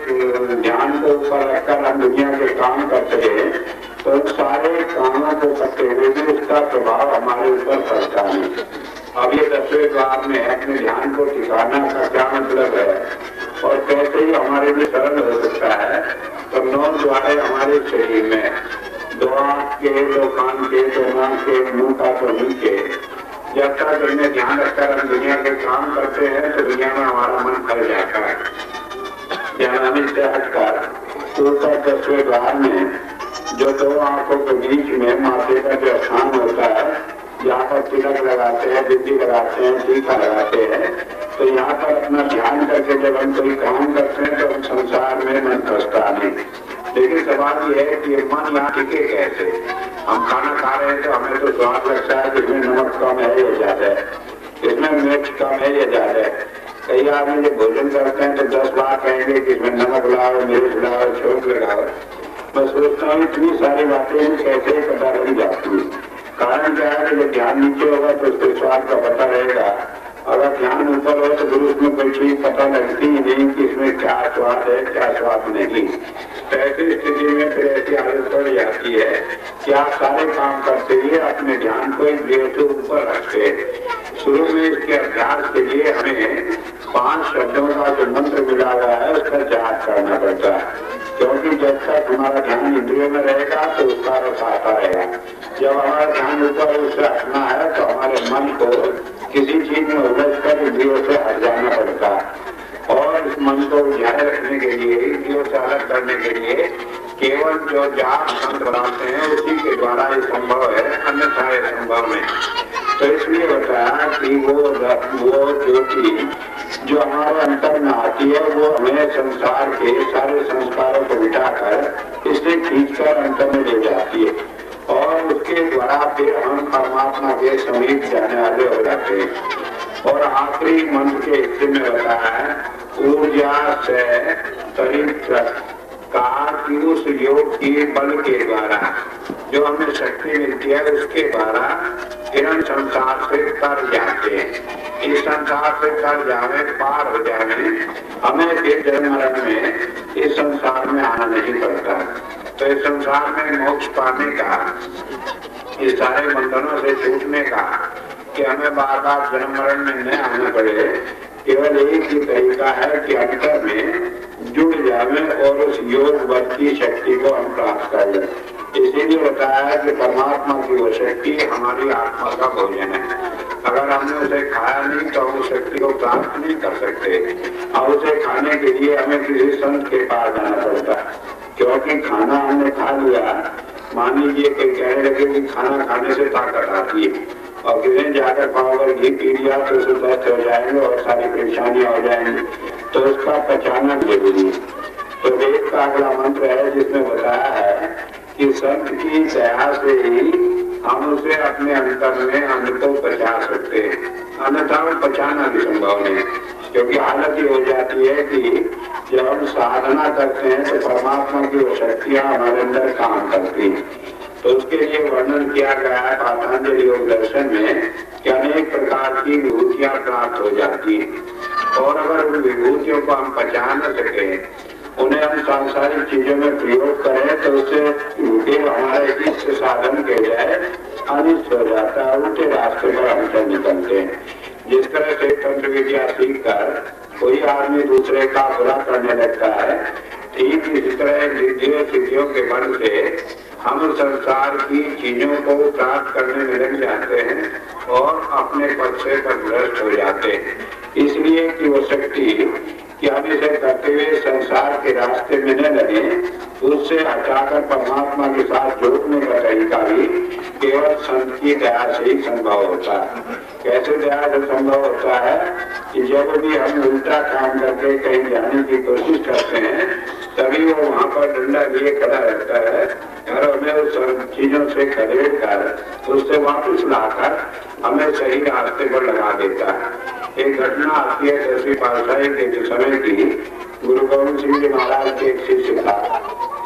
ध्यान को ऊपर रखकर हम दुनिया के काम करते हैं, तो सारे कामों को करते हुए भी उसका प्रभाव हमारे ऊपर पड़ता नहीं। अब ये 10वें द्वार में अपने ध्यान को ठिकाना का क्या मतलब है और कैसे ही हमारे लिए सरल हो सकता है। तो 9 द्वारे हमारे शरीर में, 2 आंख के, 2 कान के, 2 नाक के, मुंह का, तो मुंह के, जब तक इनमें ध्यान रखकर हम दुनिया के काम करते हैं तो दुनिया में हमारा मन भर जाता है। ध्यान से हटकर ऊपर 10वें द्वार में जो 2 आंखों के बीच में माथे का जो स्थान होता है, यहाँ पर तिलक लगाते हैं, बिंदी लगाते हैं, टीका लगाते हैं, तो यहाँ पर अपना ध्यान करके जब हम कोई काम करते हैं तो हम संसार में मन फंसता नहीं। लेकिन सवाल ये है कि मन यहाँ टिके कैसे। हम खाना खा रहे हैं तो हमें तो स्वाद लगता है कि इसमें नमक कम है या ज्यादा है, इसमें मिर्च कम है या ज्यादा है। कई आदमी जब भोजन करते हैं तो 10 बार कहेंगे कि इसमें नमक लाओ, मिर्च लाओ, छोंक लगाओ। मैं सोचता हूँ इतनी सारी बातें कैसे पता लग जाती है। कारण क्या है कि जब ध्यान नीचे होगा तो उसके स्वाद का पता रहेगा, अगर ध्यान ऊपर हो तो फिर उसमें कोई चीज पता लगती ही नहीं कि इसमें क्या स्वाद है क्या स्वाद नहीं। तो ऐसी स्थिति में फिर ऐसी आदत पड़ जाती है कि आप सारे काम करते हुए अपने ध्यान को इंद्रियों से ऊपर रखते। शुरू में इसके अभ्यास के लिए हमें 5 शब्दों का जो मंत्र मिला हुआ है उसका जाप करना पड़ता है, क्योंकि जब तक हमारा ध्यान इंद्रियों में रहेगा तो उसका रस आता रहेगा। जब हमारा ध्यान ऊपर उससे हटना है तो हमारे मन को किसी चीज में उलझ कर इंद्रियों से हट जाना पड़ता है। और इस मन को उजागर रखने के लिए, इंद्रियों से अलग करने के लिए केवल जो जाप संत बनाते हैं उसी के द्वारा ये संभव है, अन्यथा ये संभव नहीं। तो इसलिए बताया कि वो ज्योति जो हमारे अंतर में आती है वो हमें संसार के सारे संस्कारों को मिटाकर परमात्मा के समीप जाने वाले हो जाते हैं। और आखिरी मंत्र के हिस्से में बताया है ऊर्जा से शरीर कहा कि उस योग की बल के द्वारा जो हमें शक्ति मिलती है उसके द्वारा फिर हम संसार से तर जाते हैं। इस संसार से तर जाने पार हो जाने हमें फिर जन्म मरण में इस संसार में आना नहीं पड़ता। तो इस संसार में मोक्ष पाने का, इस सारे बंधनों से छूटने का, कि हमें बार बार जन्म मरण में न आना पड़े, केवल एक ही तरीका है कि अंतर में जुड़ जावे और उस योग बल की शक्ति को हम प्राप्त कर लें। इसीलिए बताया है कि परमात्मा की वो शक्ति हमारी आत्मा का भोजन है। अगर हमने उसे खाया नहीं तो हम उस शक्ति को प्राप्त नहीं कर सकते। और उसे खाने के लिए हमें किसी संत के पास जाना पड़ता है, क्योंकि खाना हमने खा लिया, मान लीजिए कि कहने लगे कि खाना खाने से ताकत आती है, और किसी ने जाकर पाव भर घी पी लिया तो उसे दस्त हो जाएंगे और सारी परेशानियां हो जाएंगी, तो उसका पचाना जरूरी है। तो वेद का अगला मंत्र है जिसमें बताया है कि संत की दया से ही हम उसे अपने अंतर में अन्न को पचा सकते हैं, अन्यथा वो पचाना भी संभव नहीं। क्योंकि हालत ये हो जाती है कि जब हम साधना करते हैं तो परमात्मा की वो शक्तियां हमारे अंदर काम करती हैं। तो उसके लिए वर्णन किया गया है पातंजलि योग दर्शन में कि अनेक प्रकार की विभूतियां प्राप्त हो जाती हैं, और अगर उन विभूतियों को हम पचा न सके, उन्हें हम सांसारिक चीजों में प्रयोग करें तो उससे देव हमारे इष्ट साधन के जाए अनिष्ट हो जाता है, उल्टे रास्ते पर हम चल निकलते हैं। जिस तरह से तंत्र विद्या सीख कर कोई आदमी दूसरे का बुरा करने लगता है, ठीक इसी तरह रिद्धियों सिद्धियों के बल से हम संसार की चीजों को प्राप्त करने में लग जाते हैं और अपने पद से भ्रष्ट हो जाते हैं। इसलिए कि वो शक्ति कि हम इसे करते हुए संसार के रास्ते में न लगे, उससे हटाकर परमात्मा के साथ जोड़ने का तरीका भी केवल संत की दया से ही संभव होता है। कैसे दया से संभव होता है कि जब भी हम उल्टा काम करके कहीं जाने की कोशिश करते हैं, तभी वो वहाँ पर डंडा लिए खड़ा रहता है और हमें उस चीजों से खदेड़ कर उससे वापस लाकर हमें सही रास्ते पर लगा देता है। एक घटना आती है 10वीं पातशाही के समय की। गुरु गोविंद सिंह जी महाराज के एक शिष्य था,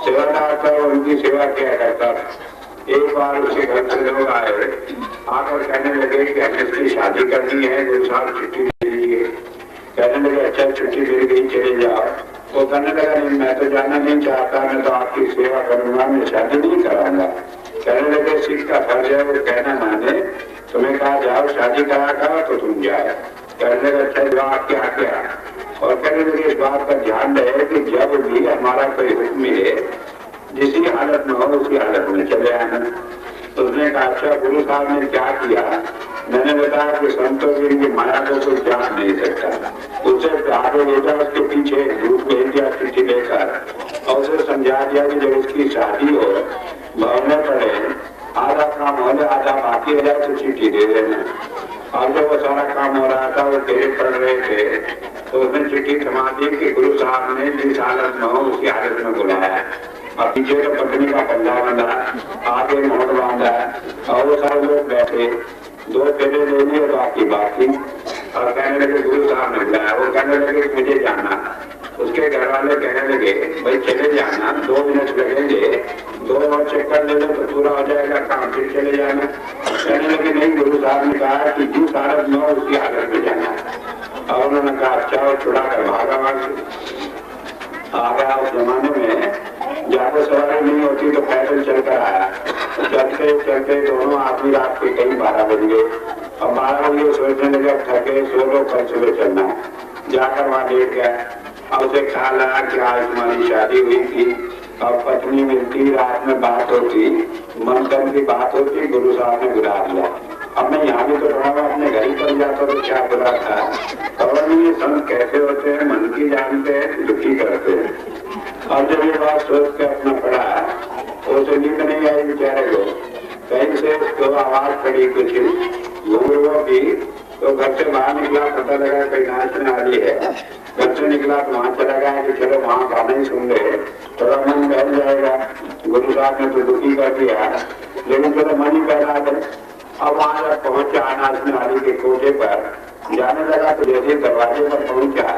सेवादार था, उनकी सेवा किया करता था। एक बार उसके घर से लोग आए, आकर कहने लगे कि हमें इसकी शादी करनी है, गुरु साहब छुट्टी दे दीजिए। कहने लगे अच्छा छुट्टी मिल गई, चले जाओ। वो कहने लगा नहीं, मैं तो जाना नहीं चाहता, मैं तो आपकी सेवा करूंगा, मैं शादी नहीं कराऊंगा। कहने लगे सिख का फर्ज है वो कहना माने, तुम्हें कहा जाओ शादी करा करो तो तुम जाओ। कहने लगे अच्छा जो आपके आगे आ, और कहने लगे इस बात का ध्यान रहे कि जब भी हमारा कोई हुक्म मिले, जिसी हालत में हो उसी हालत में चले आना। तो उसने कहा अच्छा गुरु साहब ने क्या किया? मैंने बताया कि संतों की माया को कोई जान नहीं सकता। उसे आगे भेजा, उसके पीछे धूप भेज दिया चिट्ठी लेकर, और उसे समझा दिया कि जब उसकी शादी हो, भवने पड़े, आधा काम हो जाए आधा बाकी हो जाए तो चिट्ठी दे देना। और जब वो सारा काम हो रहा था, वो तेरे पड़ रहे थे, तो उसने चिट्ठी थमा दी कि गुरु साहब ने जिस हालत में हो उसकी हालत में बुलाया। और पीछे तो पत्नी का पल्ला बांधा, आगे मोहर बांधा, और वो सारे लोग बैठे, 2 फेरे ले लिए बाकी। और कहने लगे गुरु साहब ने बुलाया। वो कहने लगे मुझे जाना। उसके घर वाले कहने लगे भाई चले जाना, 2 मिनट लगेंगे, 2 और चक्कर ले लो तो पूरा हो जाएगा काम, फिर चले जाना। कहने लगे नहीं, गुरु साहब ने कहा कि जिस हालत में हो उसी हालत में जाना। और उन्होंने कहा अच्छा, छुड़ा कर भागा वहां से। आ गया उस जमाने में ज्यादा सवारी नहीं होती तो पैदल चलकर आया। चलते चलते दोनों आदमी रात के कई 12 बज गए। और 12 बजे सोचने लगे थके, सो लो, कल सुबह चलना है। जाकर वहां लेट गया। अब उसे ख्याल आया कि आज तुम्हारी शादी हुई थी, और पत्नी मिलती, रात में बात होती, मंथन की बात होती, गुरु साहब ने बुला दिया। अब मैं यहाँ भी तो थोड़ा अपने घर ही पर जाता तो क्या बुरा था। और ये संत कैसे होते हैं, मन की जानते हैं, दुखी करते हैं। और जब ये बात सोच के अपना पढ़ा, तो उसे नींद नहीं आई बेचारे को। कहीं से उसको आवाज पड़ी कुछ घुंघरुओं की, तो घर से बाहर निकला, पता लगा कहीं नाचने वाली है। घर से निकला तो वहां चला गया कि चलो वहां गाना ही सुन ले, थोड़ा मन बहल जाएगा। गुरु साहब ने तो दुखी कर दिया, लेकिन चलो मन ही बहला दे। अब वहां जब पहुंचा अनाज नाली के कोटे पर जाने लगा तो जैसे दरवाजे पर पहुंचा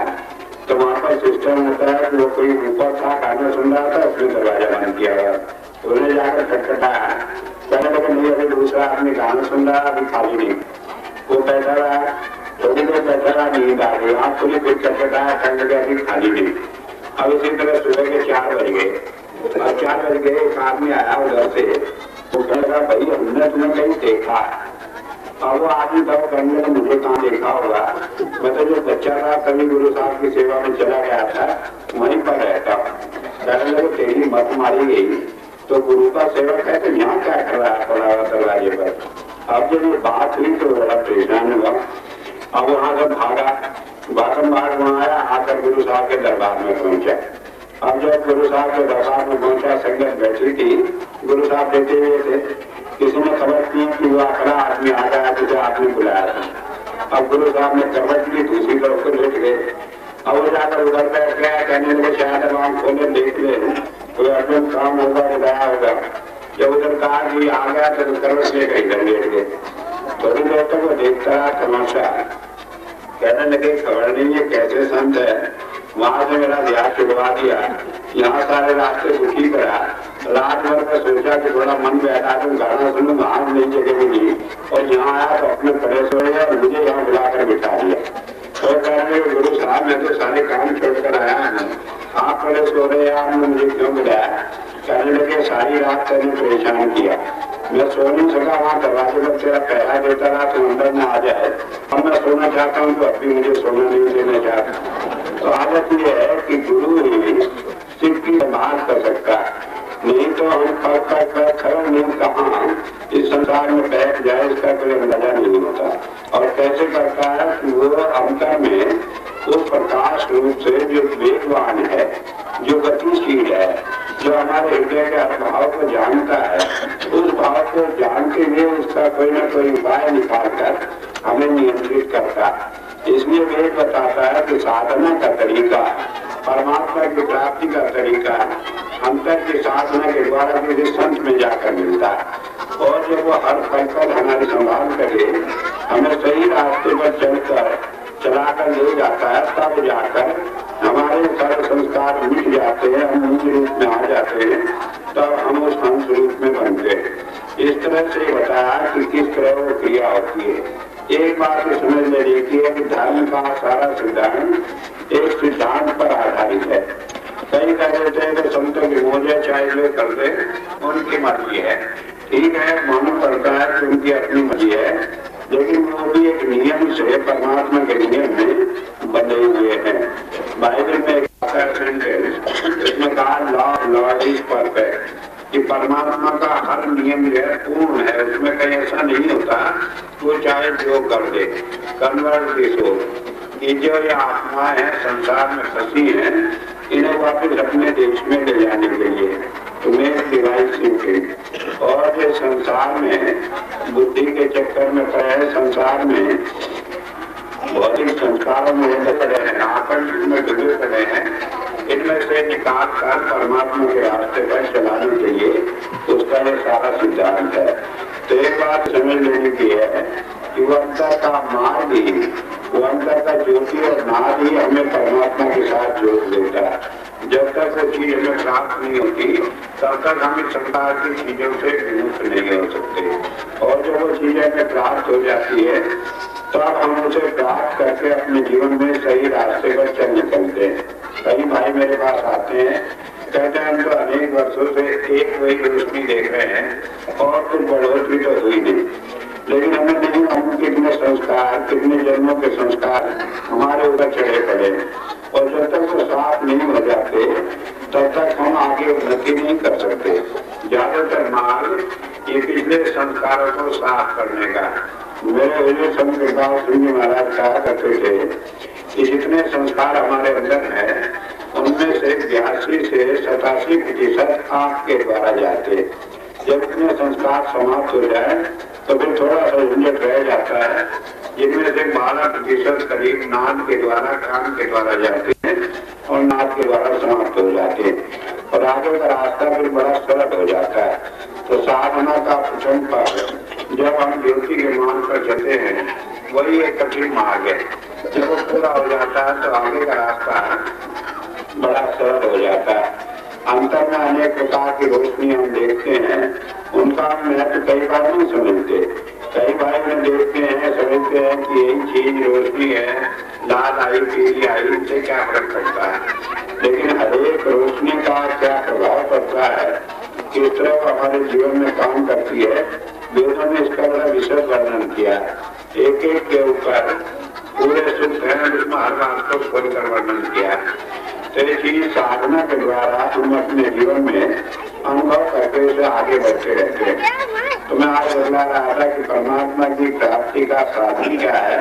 तो वहां पर सिस्टम होता है कि वो कोई ऊपर था गाना सुन रहा था, उसने दरवाजा बंद किया गया तो उन्हें जाकर खटखटाया। कहने लगे नहीं, अभी दूसरा आदमी गाना सुन रहा अभी खाली नहीं। वो बैठा रहा, थोड़ी देर बैठा रहा, नींद आ गई, आँख खुली, फिर खटखटाया, कहने लगे अभी खाली नहीं। अब इसी तरह सुबह के 4 बज गए। अब 4 बज गए, एक आदमी आया उधर से, वो कह रहा भाई हमने तुम्हें कहीं देखा है। अब वो आदमी तब कहने लगा मुझे कहाँ देखा होगा, मैं तो जो बच्चा था कभी गुरु साहब की सेवा में चला गया था, वहीं पर रहता। कहने लगे तेरी मत मारी गई तो गुरु का सेवक है तो यहाँ क्या कर रहा है पड़ा हुआ दरवाजे पर। अब जब ये बात हुई तो बड़ा परेशान हुआ। अब वहां से भागा, बारम्बार वहां आया, आकर गुरु साहब के दरबार में पहुंचा। अब जब गुरु साहब के दरबार में पहुंचा, संगत बैठी थी, गुरु साहब बैठे हुए थे, किसी ने खबर की कि वो आखिरा आदमी आ गया, तुझे आपने बुलाया था। अब गुरु साहब ने करवट ली, दूसरी तरफ को लेट गए। अब वो जाकर उधर बैठ गया, कहने लगे शायद अब आंख खोले देख ले कोई अर्जुन काम होगा, बुलाया होगा। जब उधर कहा कि आ गया तो करवट लेकर इधर लेट गए। थोड़ी देर तक वो देखता रहा तमाशा, कहने लगे खबर नहीं है कैसे संत है। वहां से मेरा ध्यान छुड़वा दिया, यहाँ सारे रास्ते दुखी करा, रात भर का सोचा कि थोड़ा मन बैठा तो गाना सुनूं, वहां नई जगह मिली और यहाँ आया तो अपने पड़े सोए और मुझे यहाँ बुलाकर बिठा दिया। तो कहने गुरु साहब मैं तो सारे काम छोड़कर आया हूँ, आप पड़े सो रहे आपने मुझे क्यों बुलाया। कहने लगे सारी रात तेने परेशान किया, मैं सो नहीं सका, वहाँ दरवाजे पर तेरा पहरा देता रहा तो अंदर न आ जाए। अब मैं सोना चाहता हूँ तो अब भी मुझे सोना नहीं देना चाहता। तो हालत ये है कि गुरु ही शिव की संभाल कर सकता है, नहीं तो हम खबर नहीं कहाँ इस संसार में बैठ जाए इसका कोई अंदाजा नहीं होता। और कैसे करता है कि वो अंतर में उस प्रकाश रूप से जो वेगवान है, जो गतिशील है, जो हमारे हृदय के हर भाव को जानता है, उस भाव को जानते हुए उसका कोई ना कोई उपाय निकाल कर हमें नियंत्रित करता है। इसलिए वेद बताता है कि साधना का तरीका, परमात्मा की प्राप्ति का तरीका अंतर की साधना के द्वारा किसी संत में जाकर मिलता है। और जब वो हर पल हमारी संभाल करे, हमें सही रास्ते पर चलकर चलाकर ले जाता है, तब जाकर हमारे सारे संस्कार मिट जाते हैं, हम मूल रूप में आ जाते हैं, तब हम उस हंस रूप में बनते हैं। इस तरह से बताया कि किस तरह वो क्रिया होती है। एक बात तो समझ में देखिए कि धर्म का सारा सिद्धांत एक सिद्धांत पर आधारित है। कई कह देते हैं कि संतों की मौजे चाहे जो कर दे उनकी मर्जी है, ठीक है, मालूम पड़ता है कि उनकी अपनी मर्जी है, लेकिन वो भी एक नियम से परमात्मा के नियम में बने हुए हैं। बाइबल में एक सेंटेंस इसमें कहा लॉ इज परफेक्ट, कि परमात्मा का हर नियम जो है पूर्ण है, उसमें कहीं ऐसा नहीं होता वो चाहे जो कर दे। कन्वर्ट दिस सोल, कि जो ये आत्मा है संसार में फंसी है, इन्हें वापस अपने देश में ले जाने के लिए तुम्हें डिवाइन थिंकिंग। और ये संसार में बुद्धि के चक्कर में पड़े, संसार में भौतिक संस्कारों में पड़े हैं, आकर्षण में डूबे पड़े हैं, इनमें से निकाल कर परमात्मा के रास्ते पर चलाने के लिए उसका ये सारा सिद्धांत है। तो एक बात समझ लेने की है कि वो अंतर का मार्ग ही, वो अंतर का ज्योति और नाद ही हमें परमात्मा के साथ जोड़ देता है। जब तक वो चीज हमें प्राप्त नहीं होती तब तक हम इस संसार की चीजों से विमुक्त नहीं हो सकते। और जब वो चीजें हमें प्राप्त हो जाती है तब हम उसे प्राप्त करके अपने जीवन में सही रास्ते पर चल निकलते हैं। कई भाई मेरे पास आते हैं, कहते हैं हम तो अनेक वर्षों से एक वही रोशनी देख रहे हैं और कुछ बढ़ोतरी तो हुई नहीं, लेकिन हमें नहीं मालूम कितने संस्कार, कितने जन्मों के संस्कार हमारे ऊपर चढ़े पड़े, और जब तक वो साफ नहीं हो जाते तब तक हम आगे उन्नति नहीं कर सकते। ज्यादातर मार्ग ये पिछले संस्कारों को साफ करने का। मेरे हुजूर संत कृपाल सिंह जी महाराज कहा करते थे कि जितने संस्कार हमारे अंदर है उनमें से 82 से 87% आंख के द्वारा जाते। जब इतने संस्कार समाप्त हो जाए तो फिर थोड़ा सा झंझट रह जाता है, जिनमें से 12% करीब नाद के द्वारा, कान के द्वारा जाते हैं और नाद के द्वारा समाप्त हो जाते हैं, और आगे का रास्ता फिर बड़ा सरल हो जाता है। तो साधना का प्रथम पाठ जब हम ज्योति के मार्ग पर चलते हैं वही एक कठिन मार्ग है। जब वो पूरा हो जाता है तो आगे का रास्ता बड़ा सरल हो जाता है। अंतर में अनेक प्रकार की रोशनी हम देखते हैं, उनका महत्व कई बार नहीं समझते। कई बार में देखते हैं, समझते हैं कि यही चीज रोशनी है, लाल आई पीली आई, इनसे क्या फर्क पड़ता है। लेकिन हरेक रोशनी का क्या प्रभाव पड़ता है, किस तरह हमारे जीवन में काम करती है, वेदों ने इसका बड़ा विशद वर्णन किया। एक एक के ऊपर पूरे सूत्र हैं, उसमें हर बात को खोलकर वर्णन किया। तो ये चीज साधना के द्वारा हम अपने जीवन में अनुभव करके उसे आगे बढ़ते रहते हैं। तो मैं आज बतला रहा था कि परमात्मा की प्राप्ति का साधन क्या है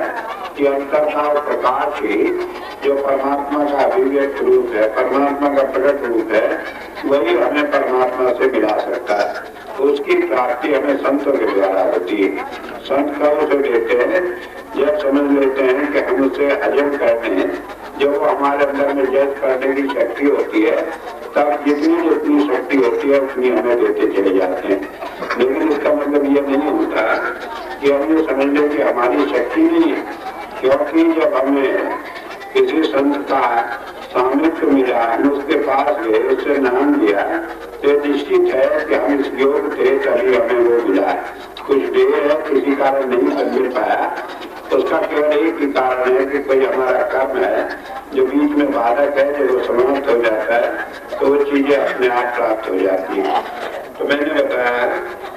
कि अंतर्भाव और प्रकाश ही जो परमात्मा का अभिव्यक्त रूप है, परमात्मा का प्रकट रूप है, वही हमें परमात्मा से मिला सकता है। उसकी प्राप्ति हमें संतों के द्वारा होती है। संत कब उसे देते हैं, जब समझ लेते हैं कि हम उसे हजम करने, जो हमारे अंदर में जज करने की शक्ति होती है, तब जितनी जितनी शक्ति होती है उतनी हमें देते चले जाते हैं। लेकिन इसका मतलब ये नहीं होता कि हम ये समझ लें कि हमारी शक्ति नहीं है, क्योंकि जब हमें किसी संत का सामिप्य मिला, हम उसके पास गए, उससे नाम लिया, तो निश्चित है कि हम इस योग थे तभी हमें वो मिला। कुछ देर है, किसी कारण नहीं मिल पाया, उसका केवल एक ही कारण है कि कोई हमारा कर्म है जो बीच में बाधक है, जब वो समाप्त हो जाता है तो वो चीजें अपने आप प्राप्त हो जाती है। तो मैंने बताया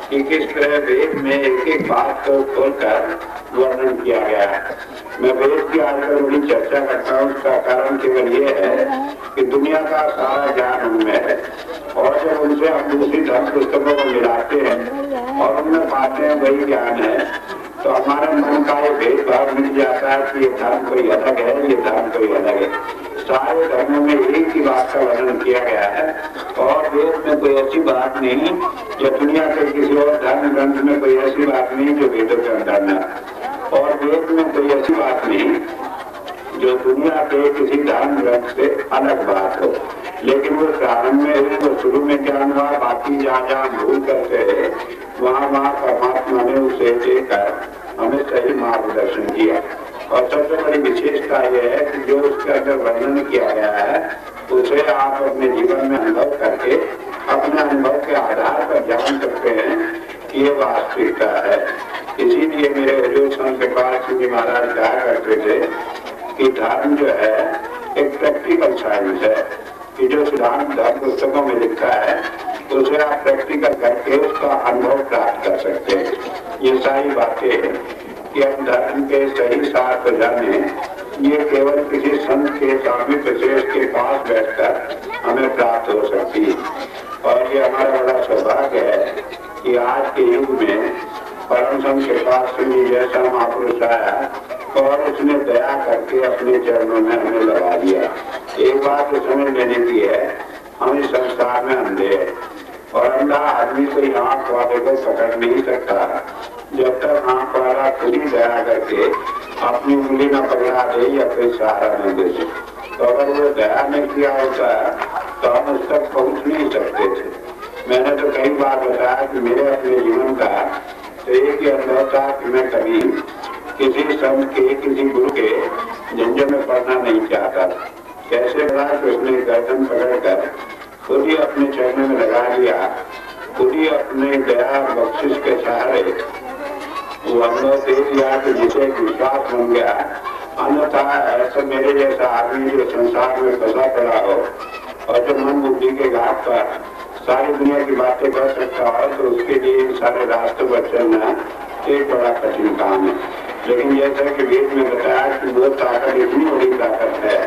कि किस तरह वेद में एक एक बात को खोलकर वर्णन किया गया है। मैं वेद की आजकल बड़ी चर्चा करता हूँ, उसका कारण केवल ये है कि दुनिया का सारा ज्ञान उनमें है, और जब उनसे हम दूसरी धर्म पुस्तकों को मिलाते हैं और उनमें पाते हैं वही ज्ञान है, तो हमारे मन का ये भेदभाव मिल जाता है कि ये धर्म कोई अलग है, ये धर्म कोई अलग है। सारे धर्मों में एक ही बात का वर्णन किया गया है, और वेद में कोई ऐसी बात नहीं, या दुनिया के किसी और धर्म ग्रंथ में कोई ऐसी बात नहीं जो वेदों के अंदर न, और वेद में कोई ऐसी बात नहीं जो दुनिया के किसी धर्म ग्रंथ से अलग बात हो। लेकिन वो प्रारंभ में हुई, वो शुरू में ज्ञान हुआ, बाकी जहाँ जहाँ भूल करते है वहाँ वहाँ परमात्मा ने उसे देकर हमें सही मार्गदर्शन किया। और सबसे बड़ी विशेषता यह है कि जो उसके अंदर वर्णन किया गया है उसे आप अपने जीवन में अनुभव करके अपने अनुभव के आधार पर जान सकते हैं कि ये वास्तविकता है। इसीलिए मेरे हजूर संत कृपाल सिंह जी महाराज कहा करते थे कि धर्म जो है एक प्रैक्टिकल साइंस है, कि जो सिद्धांत धर्म पुस्तकों में लिखा है उसे आप प्रैक्टिकल करके उसका अनुभव प्राप्त कर सकते हैं। ये सारी बातें कि हम धर्म के सही सार को जाने, ये केवल किसी संत के सामीप्य विशेष के पास बैठकर हमें प्राप्त हो सकती है। और ये हमारा बड़ा सौभाग्य है कि आज के युग में परम संत कृपाल सिंह जी जैसा महापुरुष आया और उसने दया करके अपने चरणों में हमें लगा दिया। एक बात तो समझ लेने की है, हम इस संसार में अंधे हैं, और अंधा आदमी कोई आंख वाले को पकड़ नहीं सकता जब तक आंख वाला खुद ही दया करके अपनी उंगली न पकड़ा दे या कोई सहारा न दे। तो अगर वो दया नहीं किया होता तो हम उस तक पहुंच नहीं सकते थे। मैंने तो कई बार बताया कि मेरे अपने जीवन का तो एक ही अनुभव था कि मैं कभी किसी संत के, किसी गुरु के झंझट में पड़ना नहीं चाहता। कैसे बड़ा कि उसने गर्दन पकड़कर खुद ही अपने चरणों में लगा लिया, खुद ही अपने दया बख्शिश के सहारे वो अनुभव दे दिया कि जिसे विश्वास बन गया। अन्यथा ऐसा मेरे जैसा आदमी जो संसार में फंसा पड़ा हो और जो मन बुद्धि के घाट पर सारी दुनिया की बातें कर सकता हो, तो उसके लिए सारे रास्ते पर चलना एक बड़ा कठिन काम है। लेकिन जैसा कि वेद में बताया कि वो ताकत इतनी बड़ी ताकत है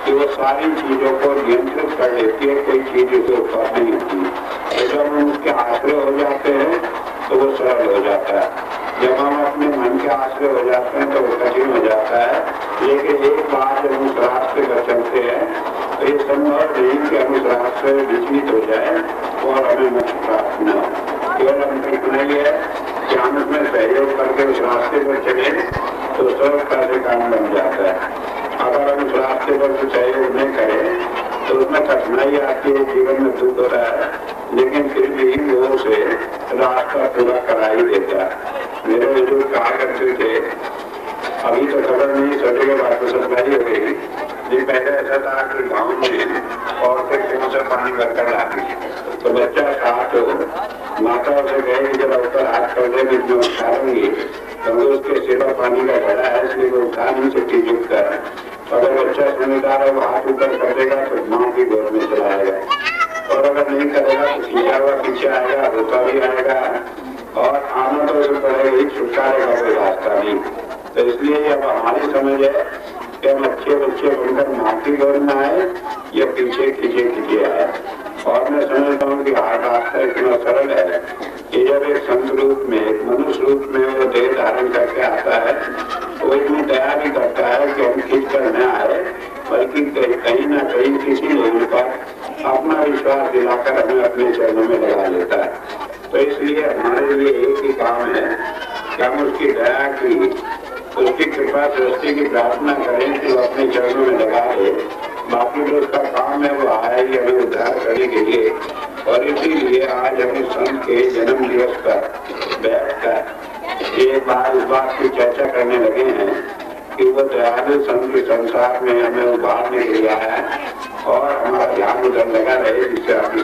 कि वो सारी चीजों को नियंत्रित कर लेती है, कोई चीज उसे ऊपर नहीं होती। जब हम उसके आश्रय हो जाते हैं तो वो सरल हो जाता है, जब हम अपने मन के आश्रय हो जाते हैं तो वो कठिन हो जाता है। लेकिन एक बार जब उस रास्ते पर चलते हैं तो ये संभव नहीं कि हम उस रास्ते में विचलित हो जाए और हमें मोक्ष प्राप्त न हो। केवल हम इतना ही है कि हम उसमें सहयोग करके उस रास्ते पर चले तो सरलता से काम बन जाता है। अगर हम उस रास्ते पर कुछ सहयोग नहीं करें तो उसमें कठिनाई आती है, जीवन में दुख होता है, लेकिन फिर भी वो उसे रास्ता पूरा करा ही देता है। मेरे बुजुर्ग कहा करते थे, अभी तो खबर नहीं, छोटे के बाद तो सप्लाई हो गई। ये पहले ऐसा था कि गाँव में औरतें कुएं से पानी भरकर लाती, तो बच्चा कहा तो माता उसे कहे कि जब ऊपर हाथ कर दे में उठाएंगे तो उसके सिर पर पानी का घड़ा है, इसलिए वो उठा नहीं सकती झुक कर। अगर बच्चा समझदार है वो हाथ ऊपर कर देगा तो माँ की गोद में चलाएगा, और अगर नहीं करेगा तो खींचा हुआ पीछे आएगा, रोता भी आएगा और आना तो उसे पड़ेगा ही, छुटकारे का कोई रास्ता नहीं। तो इसलिए अब हमारी समझ है कि हम अच्छे बच्चे बनकर माँ की गोद में आए या पीछे खींचे आए। और मैं समझता हूँ कि हर रास्ता इतना सरल है कि जब एक संत रूप में, एक मनुष्य रूप में वो देह धारण करके आता है तो इतनी दया भी करता है कि हम खींच कर न आए, बल्कि कहीं ना कहीं किसी लेवल पर अपना विश्वास दिलाकर हमें अपने चरणों में लगा लेता है। तो इसलिए हमारे लिए एक ही काम है कि हम उसकी दया की, उसकी कृपा दृष्टि की प्रार्थना करें कि वो अपने चरणों में लगा ले। बाकी जो उसका काम है वो आया ही हमें उद्धार करने के लिए। और इसीलिए आज हम संत के जन्म दिवस पर बैठकर एक बार इस बात की चर्चा करने लगे हैं कि वो दयालु संत के संसार में हमें उभारने के लिए आया है और हमारा ध्यान उधर लगा रहे, जिससे आप